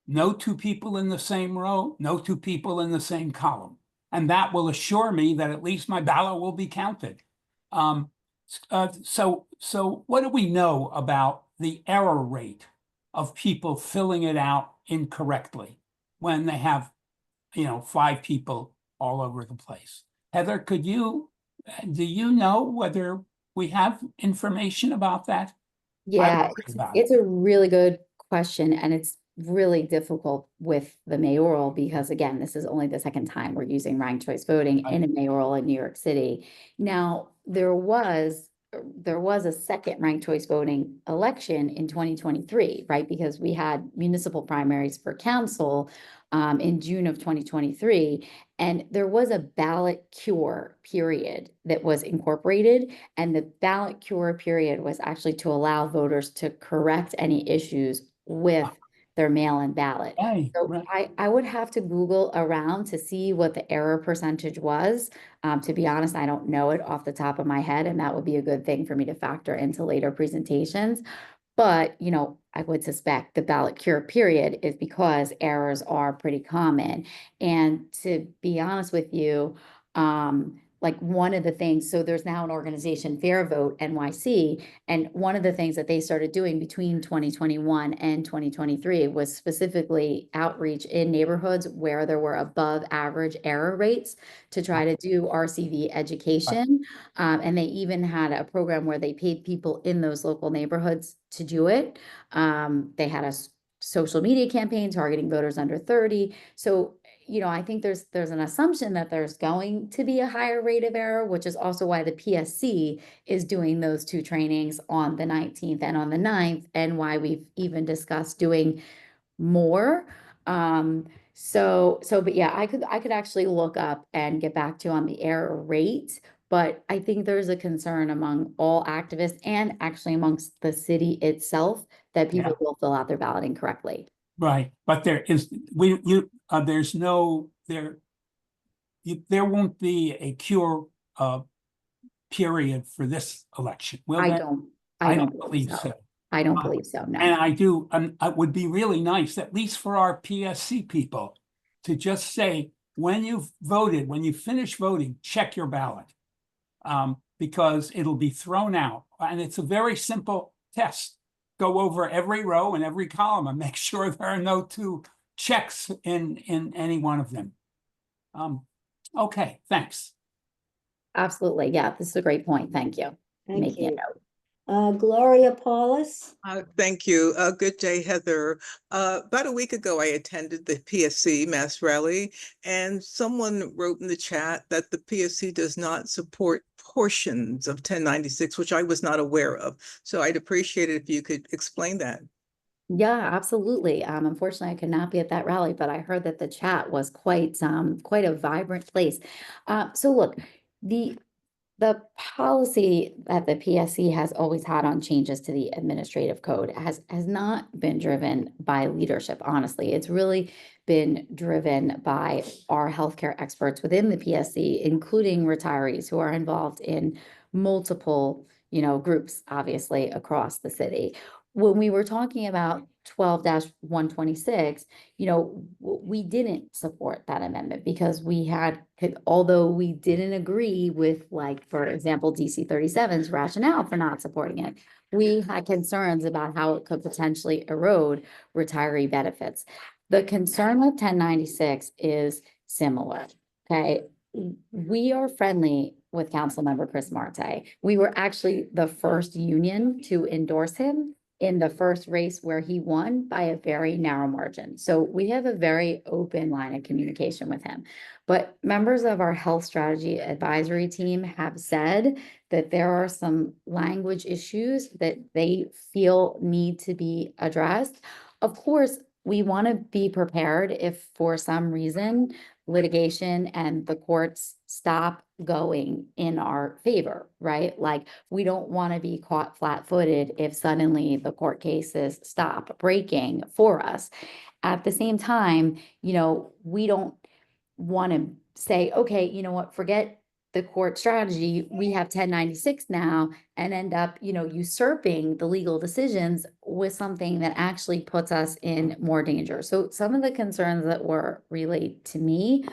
No 2 people in the same row, no 2 people in the same column. And that will assure me that at least my ballot will be counted. So what do we know about the error rate of people filling it out incorrectly when they have, 5 people all over the place? Heather, could you Do you know whether we have information about that? Yeah, worry it's, about it's a really good question, and it's really difficult with the mayoral because again, this is only the second time we're using ranked choice voting in a mayoral in New York City. Now, there was a second ranked choice voting election in 2023, right? Because we had municipal primaries for council in June of 2023, and there was a ballot cure period that was incorporated, and the ballot cure period was actually to allow voters to correct any issues with their mail-in ballot. Hey, So right. I would have to Google around to see what the error percentage was. To be honest, I don't know it off the top of my head, and that would be a good thing for me to factor into later presentations. But, I would suspect the ballot cure period is because errors are pretty common. And to be honest with you, like one of the things, so there's now an organization, Fair Vote NYC, and one of the things that they started doing between 2021 and 2023 was specifically outreach in neighborhoods where there were above average error rates to try to do RCV education. And they even had a program where they paid people in those local neighborhoods to do it. They had a social media campaign targeting voters under 30. So, I think there's an assumption that there's going to be a higher rate of error, which is also why the PSC is doing those two trainings on the 19th and on the 9th, and why we've even discussed doing more. But yeah, I could actually look up and get back to you on the error rate, but I think there's a concern among all activists and actually amongst the city itself that people will fill out their ballot incorrectly. Right, but there won't be a cure period for this election, will I there? don't believe so. I don't believe so, no. And I do, it would be really nice, at least for our PSC people, to just say, when you finish voting, check your ballot. Because it'll be thrown out, and it's a very simple test. Go over every row and every column and make sure there are no two checks in any one of them. Okay, thanks. Absolutely. Yeah, this is a great point. Thank you. Thank Making a you. note. Gloria Paulus. Thank you. Good day, Heather. About a week ago, I attended the PSC mass rally, and someone wrote in the chat that the PSC does not support portions of 1096, which I was not aware of. So I'd appreciate it if you could explain that. Yeah, absolutely. Unfortunately, I could not be at that rally, but I heard that the chat was quite a vibrant place. So look, the policy that the PSC has always had on changes to the administrative code has not been driven by leadership, honestly. It's really been driven by our healthcare experts within the PSC, including retirees who are involved in multiple, groups, obviously, across the city. When we were talking about 12-126, we didn't support that amendment because although we didn't agree with, like, for example, DC 37's rationale for not supporting it, we had concerns about how it could potentially erode retiree benefits. The concern with 1096 is similar, okay? We are friendly with Councilmember Chris Marte. We were actually the first union to endorse him in the first race where he won by a very narrow margin. So we have a very open line of communication with him. But members of our health strategy advisory team have said that there are some language issues that they feel need to be addressed. Of course, we want to be prepared if for some reason litigation and the courts stop going in our favor, right? Like, we don't want to be caught flat-footed if suddenly the court cases stop breaking for us. At the same time, we don't want to say, okay, you know what, forget the court strategy, we have 1096 now, and end up, usurping the legal decisions with something that actually puts us in more danger. So some of the concerns that were relayed to me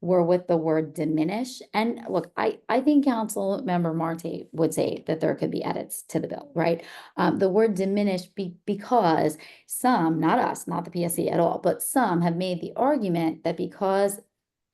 were with the word diminish. And look, I think Council Member Marte would say that there could be edits to the bill, right? The word diminish because some, not us, not the PSC at all, but some have made the argument that because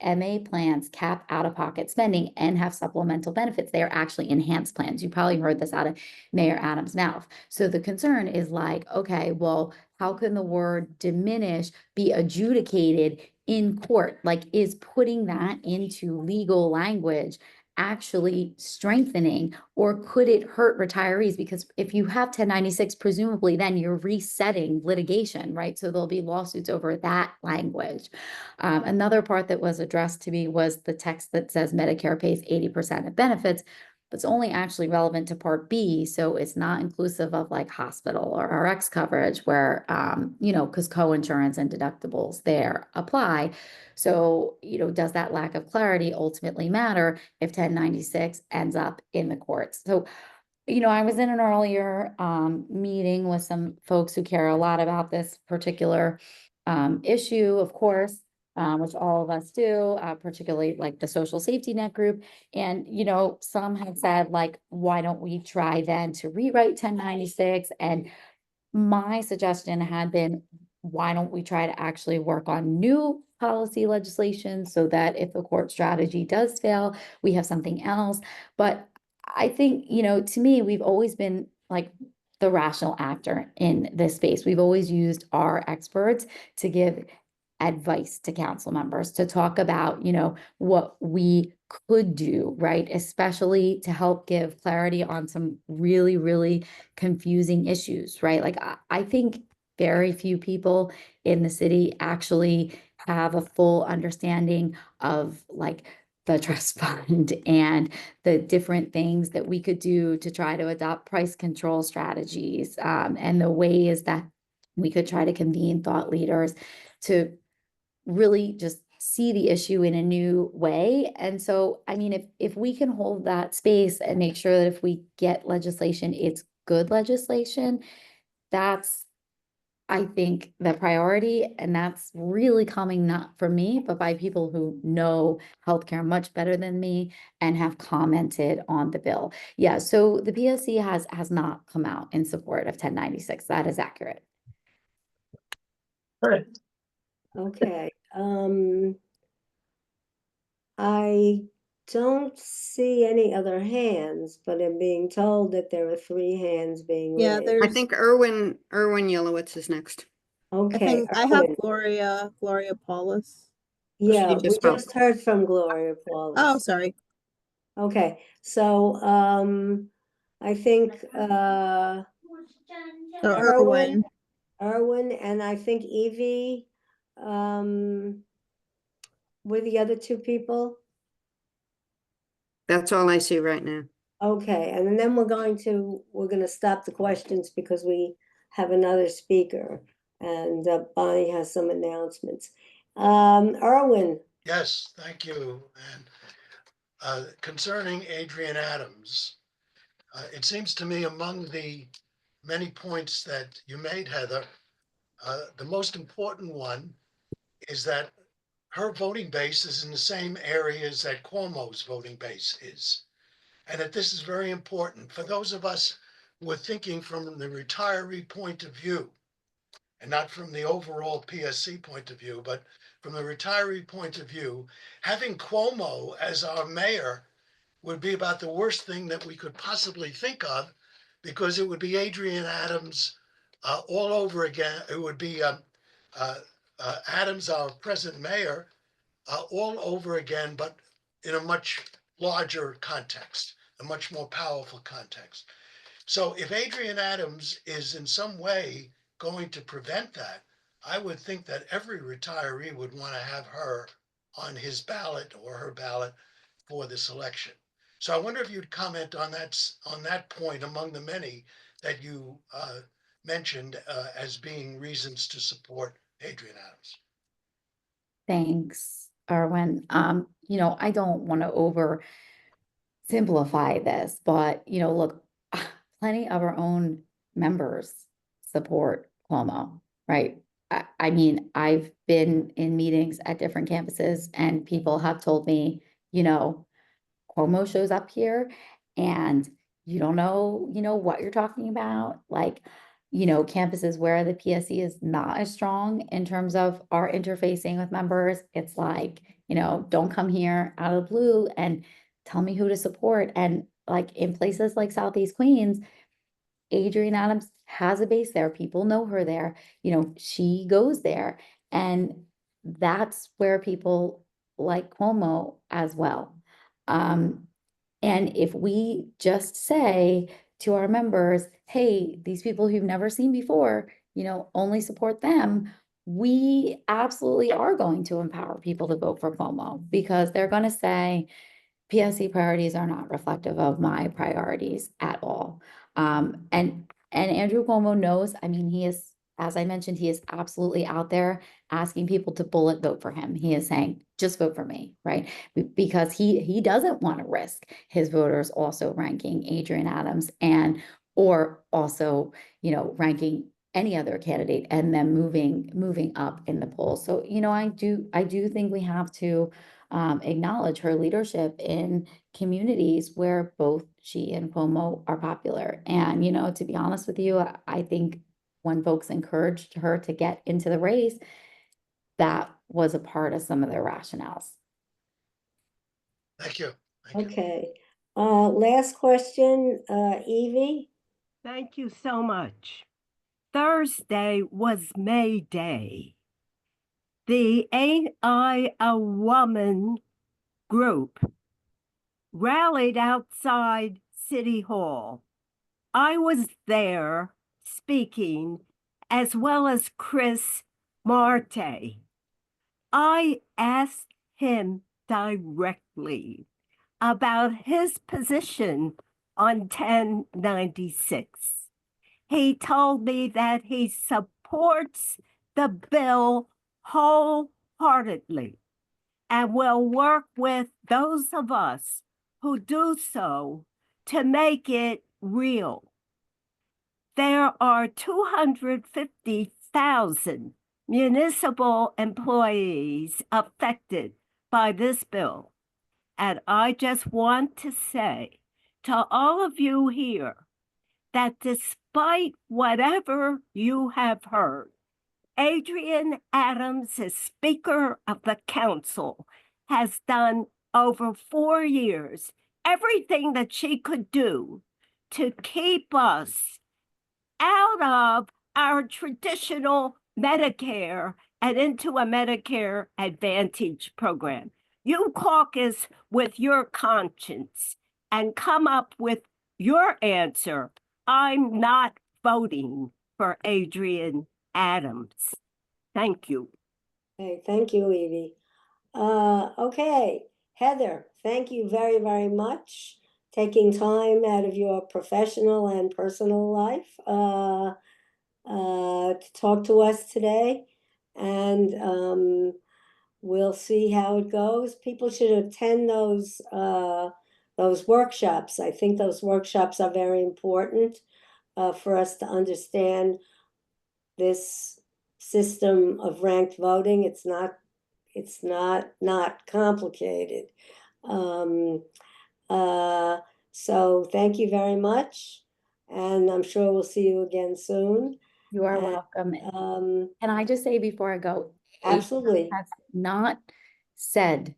MA plans cap out-of-pocket spending and have supplemental benefits. They are actually enhanced plans. You probably heard this out of Mayor Adams' mouth. So the concern is like, okay, well, how can the word diminish be adjudicated in court? Like, is putting that into legal language actually strengthening, or could it hurt retirees? Because if you have 1096, presumably then you're resetting litigation, right? So there'll be lawsuits over that language. Another part that was addressed to me was the text that says Medicare pays 80% of benefits, but it's only actually relevant to Part B. So it's not inclusive of like hospital or RX coverage where, because co-insurance and deductibles there apply. So, does that lack of clarity ultimately matter if 1096 ends up in the courts? So, I was in an earlier meeting with some folks who care a lot about this particular issue, of course, which all of us do, particularly like the social safety net group. And, some have said, like, why don't we try then to rewrite 1096? And my suggestion had been, why don't we try to actually work on new policy legislation so that if the court strategy does fail, we have something else. But I think, to me, we've always been like the rational actor in this space. We've always used our experts to give advice to council members, to talk about, what we could do, right? Especially to help give clarity on some really, really confusing issues, right? Like, I think very few people in the city actually have a full understanding of like the trust fund and the different things that we could do to try to adopt price control strategies, and the ways that we could try to convene thought leaders to really just see the issue in a new way. And so, I mean, if we can hold that space and make sure that if we get legislation, it's good legislation, that's, I think, the priority. And that's really coming not from me, but by people who know healthcare much better than me and have commented on the bill. Yeah, so the PSC has not come out in support of 1096. That is accurate. Okay, I don't see any other hands, but I'm being told that there are 3 hands being Yeah, raised. I there's, think Erwin Yelowitz is next. I Okay, think I have Erwin. Gloria Paulus. Yeah, we just spoke. just heard from Gloria Paulus. Oh, sorry. Okay, so, I think, So Erwin, Erwin. and I think Evie, were the other 2 people? That's all I see right now. Okay, and then we're gonna stop the questions because we have another speaker, and Bonnie has some announcements. Erwin, Yes, thank you. And concerning Adrian Adams, it seems to me among the many points that you made, Heather, the most important one is that her voting base is in the same areas that Cuomo's voting base is. And that this is very important for those of us who are thinking from the retiree point of view, and not from the overall PSC point of view, but from the retiree point of view. Having Cuomo as our mayor would be about the worst thing that we could possibly think of, because it would be Adrian Adams all over again. It would be Adams, our present mayor, all over again, but in a much larger context, a much more powerful context. So if Adrian Adams is in some way going to prevent that, I would think that every retiree would want to have her on his ballot or her ballot for this election. So I wonder if you'd comment on that point among the many that you mentioned as being reasons to support Adrian Adams. Thanks, Erwin. I don't want to oversimplify this, but look, plenty of our own members support Cuomo, right? I mean, I've been in meetings at different campuses and people have told me, Cuomo shows up here and you don't know, what you're talking about. Like, campuses where the PSC is not as strong in terms of our interfacing with members, it's like don't come here out of the blue and tell me who to support. And like in places like Southeast Queens, Adrienne Adams has a base there. People know her there. She goes there. And that's where people like Cuomo as well. And if we just say to our members, hey, these people who've never seen before, only support them, we absolutely are going to empower people to vote for Cuomo because they're going to say, PSC priorities are not reflective of my priorities at all. And Andrew Cuomo knows, I mean, he is, as I mentioned, he is absolutely out there asking people to bullet vote for him. He is saying, just vote for me, right? Because he doesn't want to risk his voters also ranking Adrienne Adams or also, ranking any other candidate and then moving up in the polls. So, I do think we have to acknowledge her leadership in communities where both she and Cuomo are popular. And, to be honest with you, I think when folks encouraged her to get into the race, that was a part of some of their rationales. Thank you. Okay. Last question, Evie. Thank you so much. Thursday was May Day. The Ain't I a Woman group rallied outside City Hall. I was there speaking, as well as Chris Marte. I asked him directly about his position on 1096. He told me that he supports the bill wholeheartedly and will work with those of us who do so to make it real. There are 250,000 municipal employees affected by this bill. And I just want to say to all of you here that despite whatever you have heard, Adrienne Adams, as Speaker of the Council, has done over 4 years everything that she could do to keep us out of our traditional Medicare and into a Medicare Advantage program. You caucus with your conscience and come up with your answer. I'm not voting for Adrienne Adams. Thank you. Okay, thank you, Evie. Okay, Heather, thank you very, very much. Taking time out of your professional and personal life to talk to us today. And we'll see how it goes. People should attend those workshops. I think those workshops are very important for us to understand this system of ranked voting. It's not complicated. So thank you very much. And I'm sure we'll see you again soon. You are welcome. Can I just say before I go, Absolutely. has not said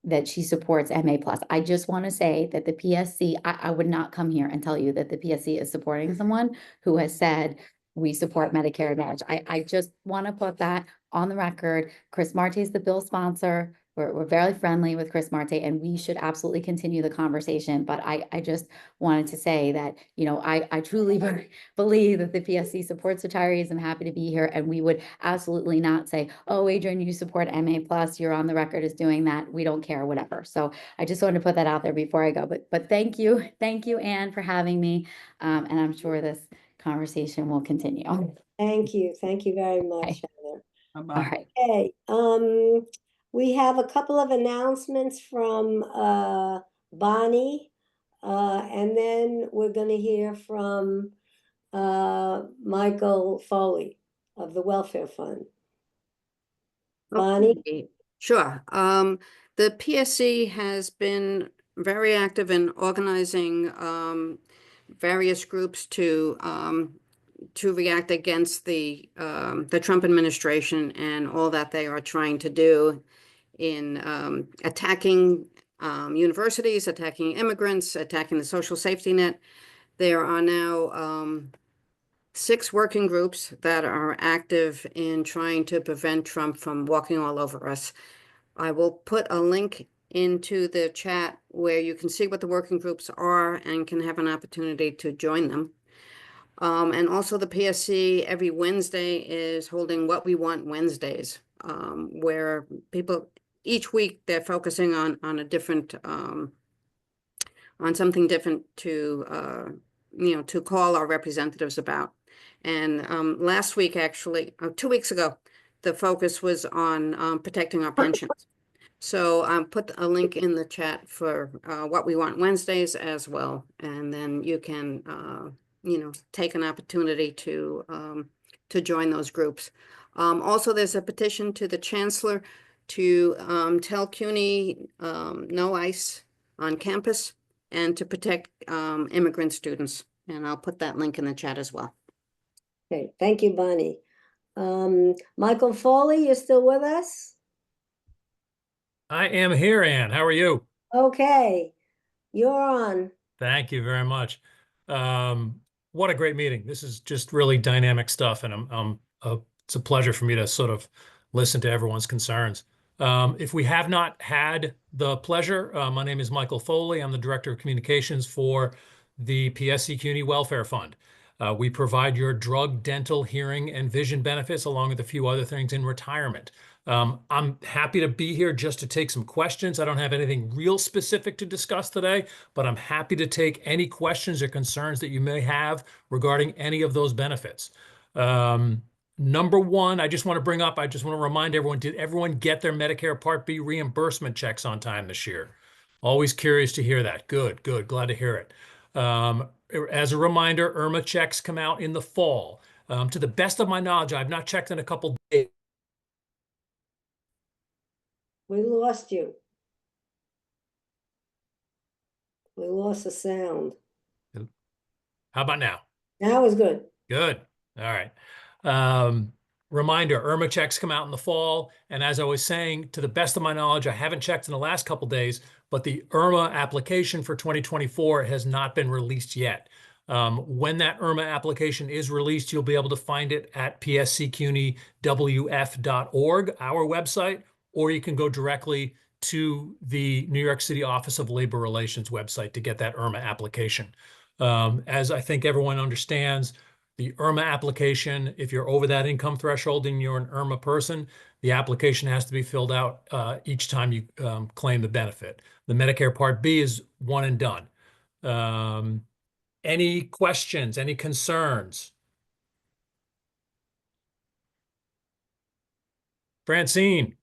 that she supports MA+. I just want to say that the PSC, I would not come here and tell you that the PSC is supporting someone who has said we support Medicare Advantage. I just want to put that on the record. Chris Marte is the bill sponsor. We're very friendly with Chris Marte, and we should absolutely continue the conversation. But I just wanted to say that, I truly believe that the PSC supports retirees. I'm happy to be here. And we would absolutely not say, oh, Adrienne, you support MA+, you're on the record as doing that. We don't care, whatever. So I just wanted to put that out there before I go. But thank you. Thank you, Anne, for having me. And I'm sure this conversation will continue. Thank you. Thank you very much, Heather. All right. Okay. We have a couple of announcements from Bonnie, and then we're going to hear from Michael Foley of the Welfare Fund. Bonnie? Okay, sure. The PSC has been very active in organizing various groups to react against the Trump administration and all that they are trying to do attacking universities, attacking immigrants, attacking the social safety net. There are now 6 working groups that are active in trying to prevent Trump from walking all over us. I will put a link into the chat where you can see what the working groups are and can have an opportunity to join them. And also the PSC every Wednesday is holding What We Want Wednesdays, where people each week they're focusing on a different on something different to to call our representatives about. And last week, actually, 2 weeks ago, the focus was on protecting our pensions. So put a link in the chat for What We Want Wednesdays as well, and then you can take an opportunity to join those groups. Also, there's a petition to the chancellor to tell CUNY no ICE on campus and to protect immigrant students. And I'll put that link in the chat as well. Okay, thank you, Bonnie. Michael Foley, you still with us? I am here, Ann. How are you? Okay, you're on. Thank you very much. What a great meeting. This is just really dynamic stuff, and it's a pleasure for me to sort of listen to everyone's concerns. If we have not had the pleasure, my name is Michael Foley. I'm the Director of Communications for the PSC CUNY Welfare Fund. We provide your drug, dental, hearing, and vision benefits, along with a few other things in retirement. I'm happy to be here just to take some questions. I don't have anything real specific to discuss today, but I'm happy to take any questions or concerns that you may have regarding any of those benefits. Number one, I just want to remind everyone, did everyone get their Medicare Part B reimbursement checks on time this year? Always curious to hear that. Good, good. Glad to hear it. As a reminder, IRMA checks come out in the fall. To the best of my knowledge, I've not checked in a couple days. We lost you. We lost the sound. How about now? Now is good. Good. All right. Reminder, IRMA checks come out in the fall. And as I was saying, to the best of my knowledge, I haven't checked in the last couple days, but the IRMA application for 2024 has not been released yet. When that IRMA application is released, you'll be able to find it at psccunywf.org, our website, or you can go directly to the New York City Office of Labor Relations website to get that IRMA application. As I think everyone understands, the IRMA application, if you're over that income threshold and you're an IRMA person, the application has to be filled out each time you claim the benefit. The Medicare Part B is one and done. Any questions, any concerns? Francine.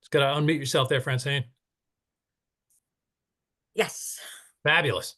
Just got to unmute yourself there, Francine. Yes. Fabulous.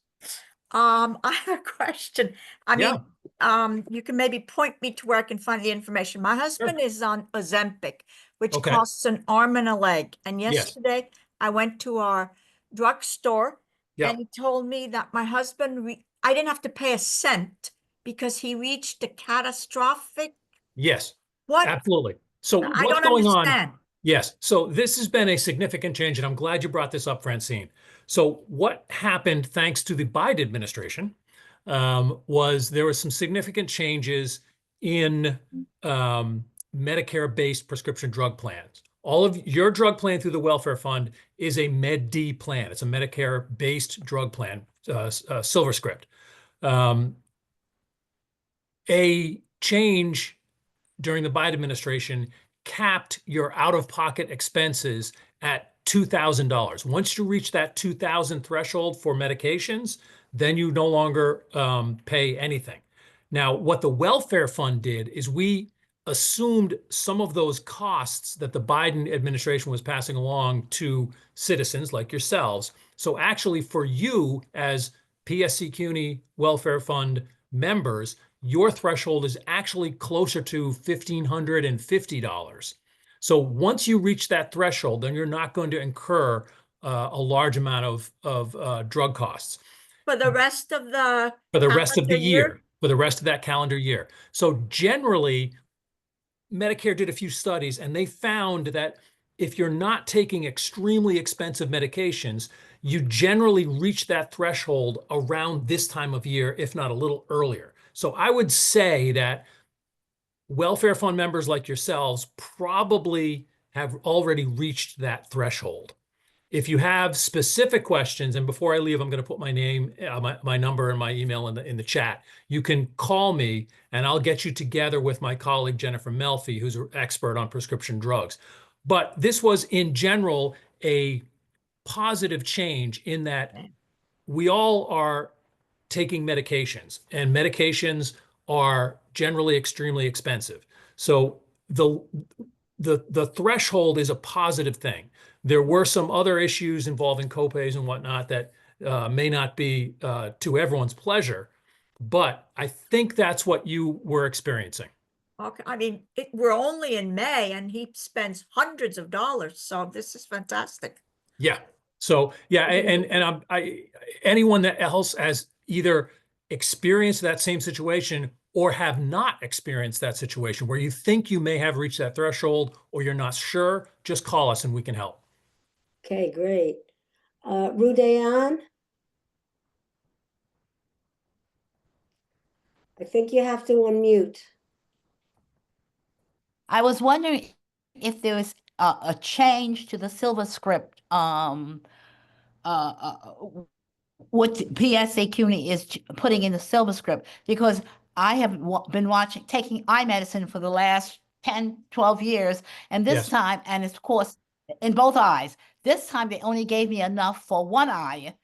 I have a question. I Yeah. mean, you can maybe point me to where I can find the information. My husband is on Ozempic, which Okay. costs an arm and a leg. And Yes. yesterday I went to our drugstore Yeah. and he told me that my husband, I didn't have to pay a cent because he reached a catastrophic. Yes. What? Absolutely. So I what's don't going understand. on? Yes. So this has been a significant change, and I'm glad you brought this up, Francine. So what happened, thanks to the Biden administration, was there were some significant changes in Medicare-based prescription drug plans. All of your drug plan through the Welfare Fund is a Med D plan. It's a Medicare-based drug plan, SilverScript. A change during the Biden administration capped your out-of-pocket expenses at $2,000. Once you reach that $2,000 threshold for medications, then you no longer pay anything. Now, what the Welfare Fund did is we assumed some of those costs that the Biden administration was passing along to citizens like yourselves. So actually for you as PSC CUNY Welfare Fund members, your threshold is actually closer to $1,550. So once you reach that threshold, then you're not going to incur a large amount of drug costs. For the rest of the For the rest of the calendar year? year, for the rest of that calendar year. So generally, Medicare did a few studies and they found that if you're not taking extremely expensive medications, you generally reach that threshold around this time of year, if not a little earlier. So I would say that welfare fund members like yourselves probably have already reached that threshold. If you have specific questions, and before I leave, I'm going to put my name, my number and my email in the chat. You can call me and I'll get you together with my colleague, Jennifer Melfi, who's an expert on prescription drugs. But this was in general a positive change in that we all are taking medications, and medications are generally extremely expensive. So the threshold is a positive thing. There were some other issues involving copays and whatnot that may not be to everyone's pleasure, but I think that's what you were experiencing. Okay, I mean, we're only in May and he spends hundreds of dollars, so this is fantastic. Yeah. So yeah, and anyone that else has either experienced that same situation or have not experienced that situation where you think you may have reached that threshold or you're not sure, just call us and we can help. Okay, great. Rudayan? I think you have to unmute. I was wondering if there was a change to the silver script, what PSA CUNY is putting in the silver script, because I have been taking eye medicine for the last 10, 12 years. And this Yes. time, and it's of course in both eyes, this time they only gave me enough for one eye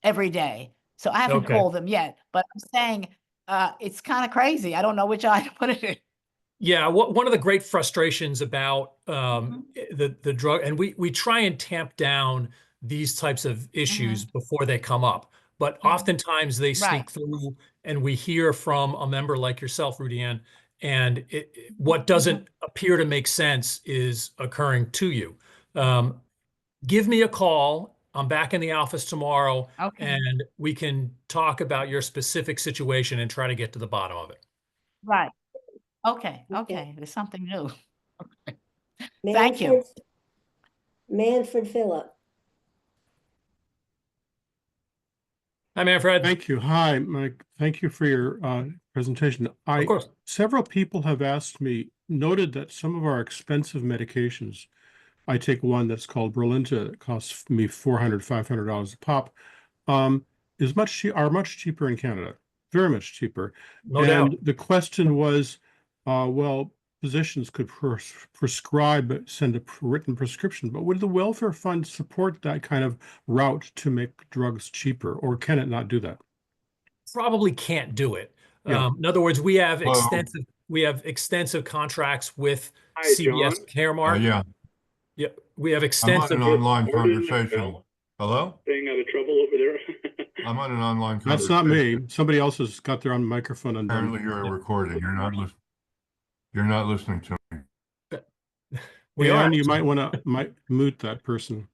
every day. So I haven't Okay. called them yet, but I'm saying it's kind of crazy. I don't know which eye to put it in. Yeah, one of the great frustrations about the drug, and we try and tamp down these types of issues before they come up, but oftentimes they sneak through, and we hear from a member like yourself, Rudianne, and what doesn't appear to make sense is occurring to you. Give me a call. I'm back in the office tomorrow, and we can talk about your specific situation and try to get to the bottom of it. Right. Okay. There's something new. Thank you. Manfred Phillip. Hi, Manfred. Thank you. Hi, Mike. Thank you for your presentation. Of course. Several people have asked me, noted that some of our expensive medications, I take one that's called Brilinta, that costs me $400, $500 a pop, are much cheaper in Canada, very much cheaper. No doubt. And the question was, well, physicians could prescribe, send a written prescription, but would the welfare fund support that kind of route to make drugs cheaper, or can it not do that? Probably can't do it. Yeah. In other words, we have extensive contracts with Hi, CVS John. Caremark. Yeah, Yeah, we have I'm on extensive. an online conversation. Hello? Staying out of trouble over there. I'm on an online That's conversation. not me. Somebody else has got their own microphone undone. Apparently you're recording. You're not listening. You're not listening to me. We are. And you might want to mute that person.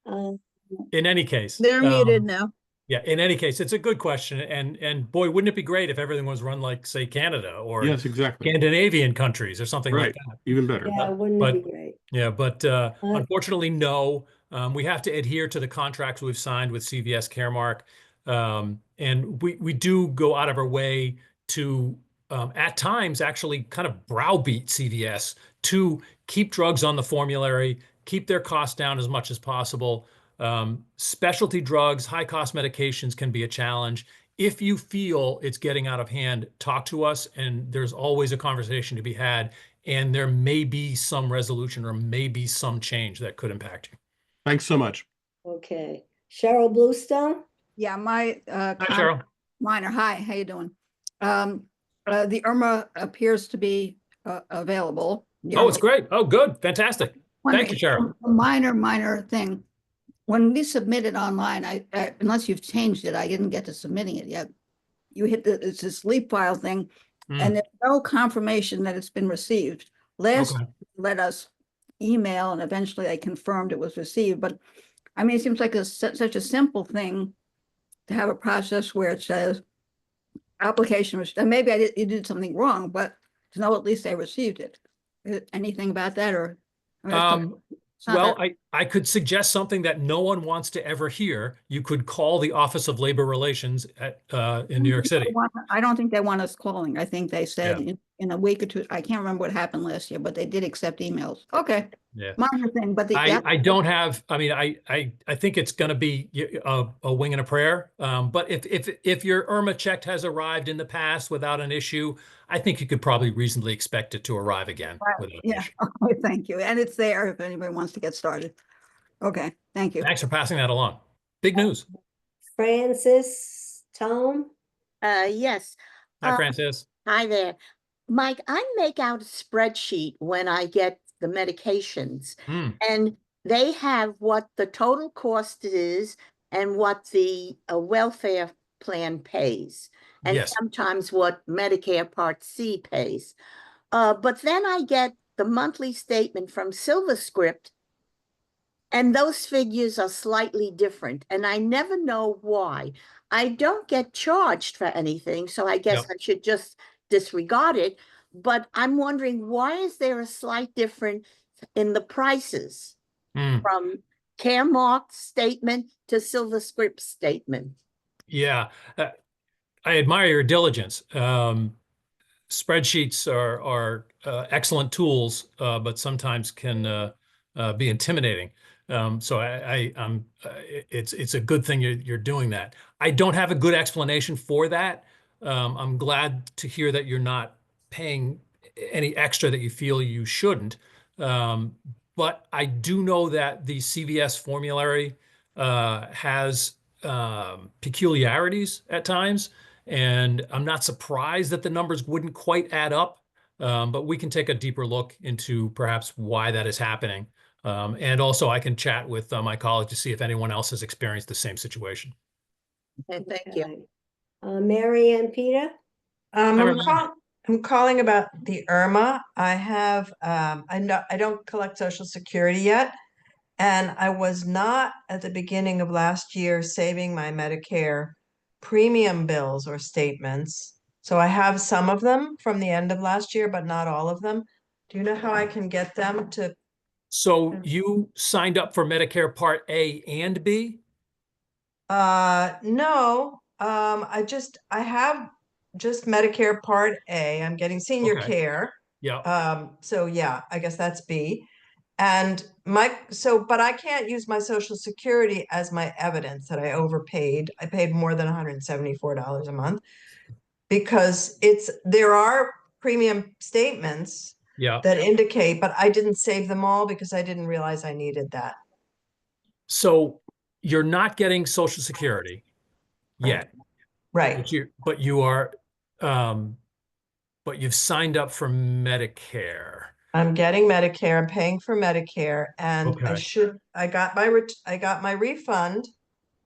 In any case, They're muted now. yeah. In any case, it's a good question, and boy, wouldn't it be great if everything was run like, say, Canada or Yes, exactly. Scandinavian countries or something like Right. that. Even better. Yeah, wouldn't it be great? Yeah, but unfortunately, no. We have to adhere to the contracts we've signed with CVS Caremark, and we do go out of our way to at times actually kind of browbeat CVS to keep drugs on the formulary, keep their costs down as much as possible. Specialty drugs, high cost medications can be a challenge. If you feel it's getting out of hand, talk to us, and there's always a conversation to be had, and there may be some resolution or maybe some change that could impact you. Thanks so much. Okay. Cheryl Bluestone? Yeah, my Hi, Cheryl. minor. Hi, how you doing? The IRMA appears to be available. Oh, it's great. Oh, good. Fantastic. Thank you, Cheryl. A minor thing. When we submit it online, I unless you've changed it, I didn't get to submitting it yet. You hit it's this leap file thing, and there's no confirmation that it's been received. Last let us email, and eventually they confirmed it was received. But I mean, it seems like such a simple thing to have a process where it says application was, and maybe you did something wrong, but to know at least they received it. Anything about that or? it's not Well, that- I could suggest something that no one wants to ever hear. You could call the Office of Labor Relations at in New York City. I don't think they want us calling. I think they said Yeah. in a week or two, I can't remember what happened last year, but they did accept emails. Okay. Yeah. Minor thing, but I don't have, I mean, I think it's going to be a wing and a prayer. But if your Irma check has arrived in the past without an issue, I think you could probably reasonably expect it to arrive again without an yeah. issue. Okay, thank you. And it's there if anybody wants to get started. Okay, thank you. Thanks for passing that along. Big news. Francis, Tom? Yes. Hi, Francis. Hi there. Mike, I make out a spreadsheet when I get the medications, and they have what the total cost is and what the welfare plan pays, and Yes. sometimes what Medicare Part C pays. But then I get the monthly statement from SilverScript, and those figures are slightly different, and I never know why. I don't get charged for anything, so I guess I should just disregard it. But I'm wondering, why is there a slight difference in the prices from Caremark statement to SilverScript statement? Yeah. I admire your diligence. Spreadsheets are excellent tools, but sometimes can be intimidating. So it's a good thing you're doing that. I don't have a good explanation for that. I'm glad to hear that you're not paying any extra that you feel you shouldn't. But I do know that the CVS formulary has peculiarities at times. And I'm not surprised that the numbers wouldn't quite add up, but we can take a deeper look into perhaps why that is happening. And also I can chat with my colleague to see if anyone else has experienced the same situation. Okay, thank you. Mary and Peter? I'm calling about the Irma. I have, I don't collect Social Security yet. And I was not at the beginning of last year saving my Medicare premium bills or statements. So I have some of them from the end of last year, but not all of them. Do you know how I can get them to? So you signed up for Medicare Part A and B? No. I have just Medicare Part A. I'm getting senior Okay. care. Yeah. So yeah, I guess that's B. And but I can't use my Social Security as my evidence that I overpaid. I paid more than $174 a month because there are premium statements Yeah. that indicate, but I didn't save them all because I didn't realize I needed that. So you're not getting Social Security yet. Right. But you are, but you've signed up for Medicare. I'm getting Medicare, I'm paying for Medicare, and I got my refund.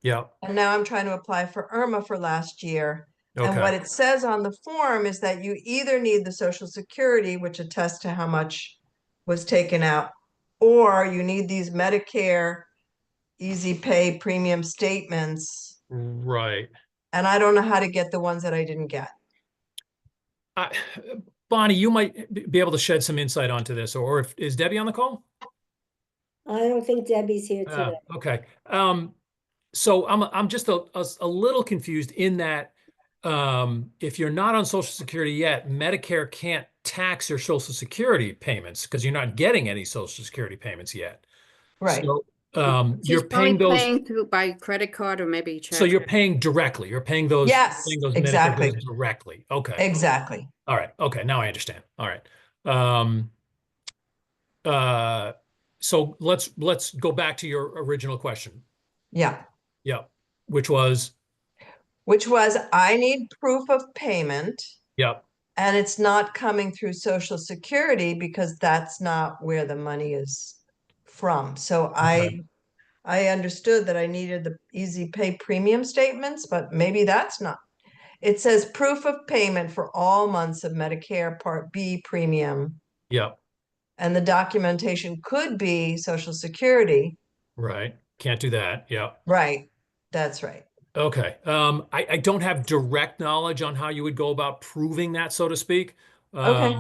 Yeah. And now I'm trying to apply for Irma for last year. And Okay. what it says on the form is that you either need the Social Security, which attests to how much was taken out, or you need these Medicare Easy Pay premium statements. Right. And I don't know how to get the ones that I didn't get. Bonnie, you might be able to shed some insight onto this, or is Debbie on the call? I don't think Debbie's here today. Okay. So I'm just a little confused in that if you're not on Social Security yet, Medicare can't tax your Social Security payments because you're not getting any Social Security payments yet. Right. So She's you're paying probably those paying through by credit card or maybe check. So you're paying directly. You're paying those. Yes, paying those exactly. Medicare bills directly. Okay. Exactly. All right. Okay. Now I understand. All right. So let's go back to your original question. Yeah. Yeah. Which was I need proof of payment. Yep. And it's not coming through Social Security because that's not where the money is from. So I understood that I needed the Easy Pay premium statements, but maybe that's not. It says proof of payment for all months of Medicare Part B premium. Yep. And the documentation could be Social Security. Right. Can't do that. Yep. Right. That's right. Okay. I don't have direct knowledge on how you would go about proving that, so to speak. Okay.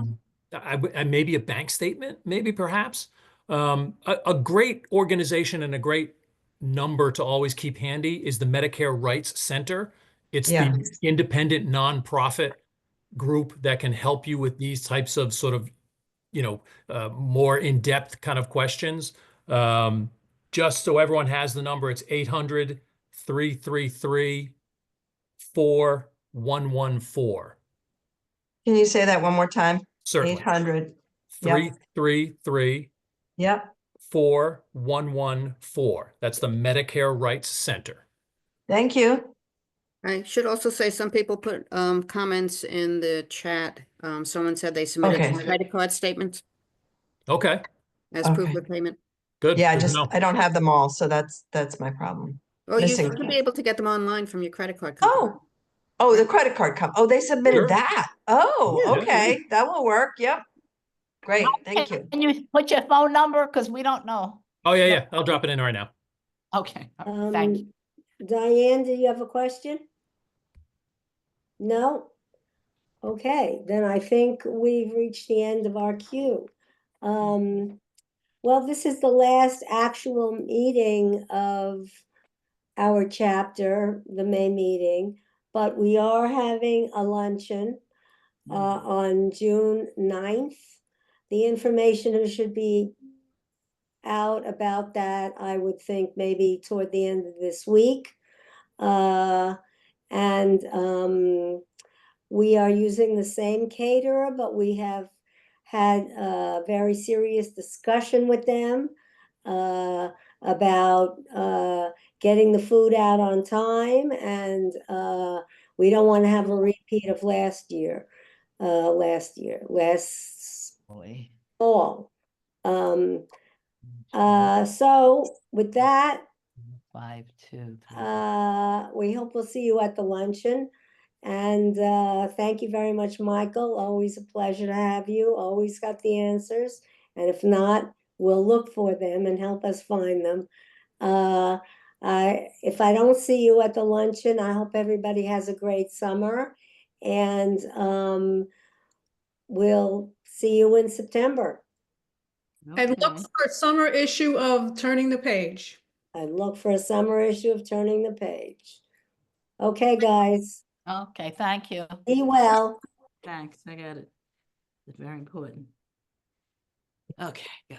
And maybe a bank statement, maybe perhaps. A great organization and a great number to always keep handy is the Medicare Rights Center. It's Yeah. the independent nonprofit group that can help you with these types of sort of, more in-depth kind of questions. Just so everyone has the number, it's 800-333-4114. Can you say that one more time? Certainly. 800. Yep. 333 Yep. 4114. That's the Medicare Rights Center. Thank you. I should also say some people put comments in the chat. Someone said they submitted Okay. some credit card statements Okay. as proof Okay. of payment. Good. Yeah, Good to know. I don't have them all, so that's my problem. Oh, you Missing. should be able to get them online from your credit card company. Oh, the credit card oh, they submitted Sure. that. Oh, Yeah. okay. That will work. Yep. Great. Thank you. Can you put your phone number? Because we don't know. Oh, yeah. I'll drop it in right now. Okay, thank you. Diane, do you have a question? No? Okay, then I think we've reached the end of our queue. Well, this is the last actual meeting of our chapter, the May meeting, but we are having a luncheon on June 9th. The information should be out about that, I would think maybe toward the end of this week. We are using the same caterer, but we have had a very serious discussion with them about getting the food out on time, and we don't want to have a repeat of last fall. So with that, 5, 2, 3. we hope we'll see you at the luncheon. And thank you very much, Michael. Always a pleasure to have you. Always got the answers. And if not, we'll look for them and help us find them. If I don't see you at the luncheon, I hope everybody has a great summer. And we'll see you in September. And look for a summer issue of Turning the Page. I look for a summer issue of Turning the Page. Okay, guys. Okay, thank you. Be well. Thanks, I got it. It's very important. Okay, good.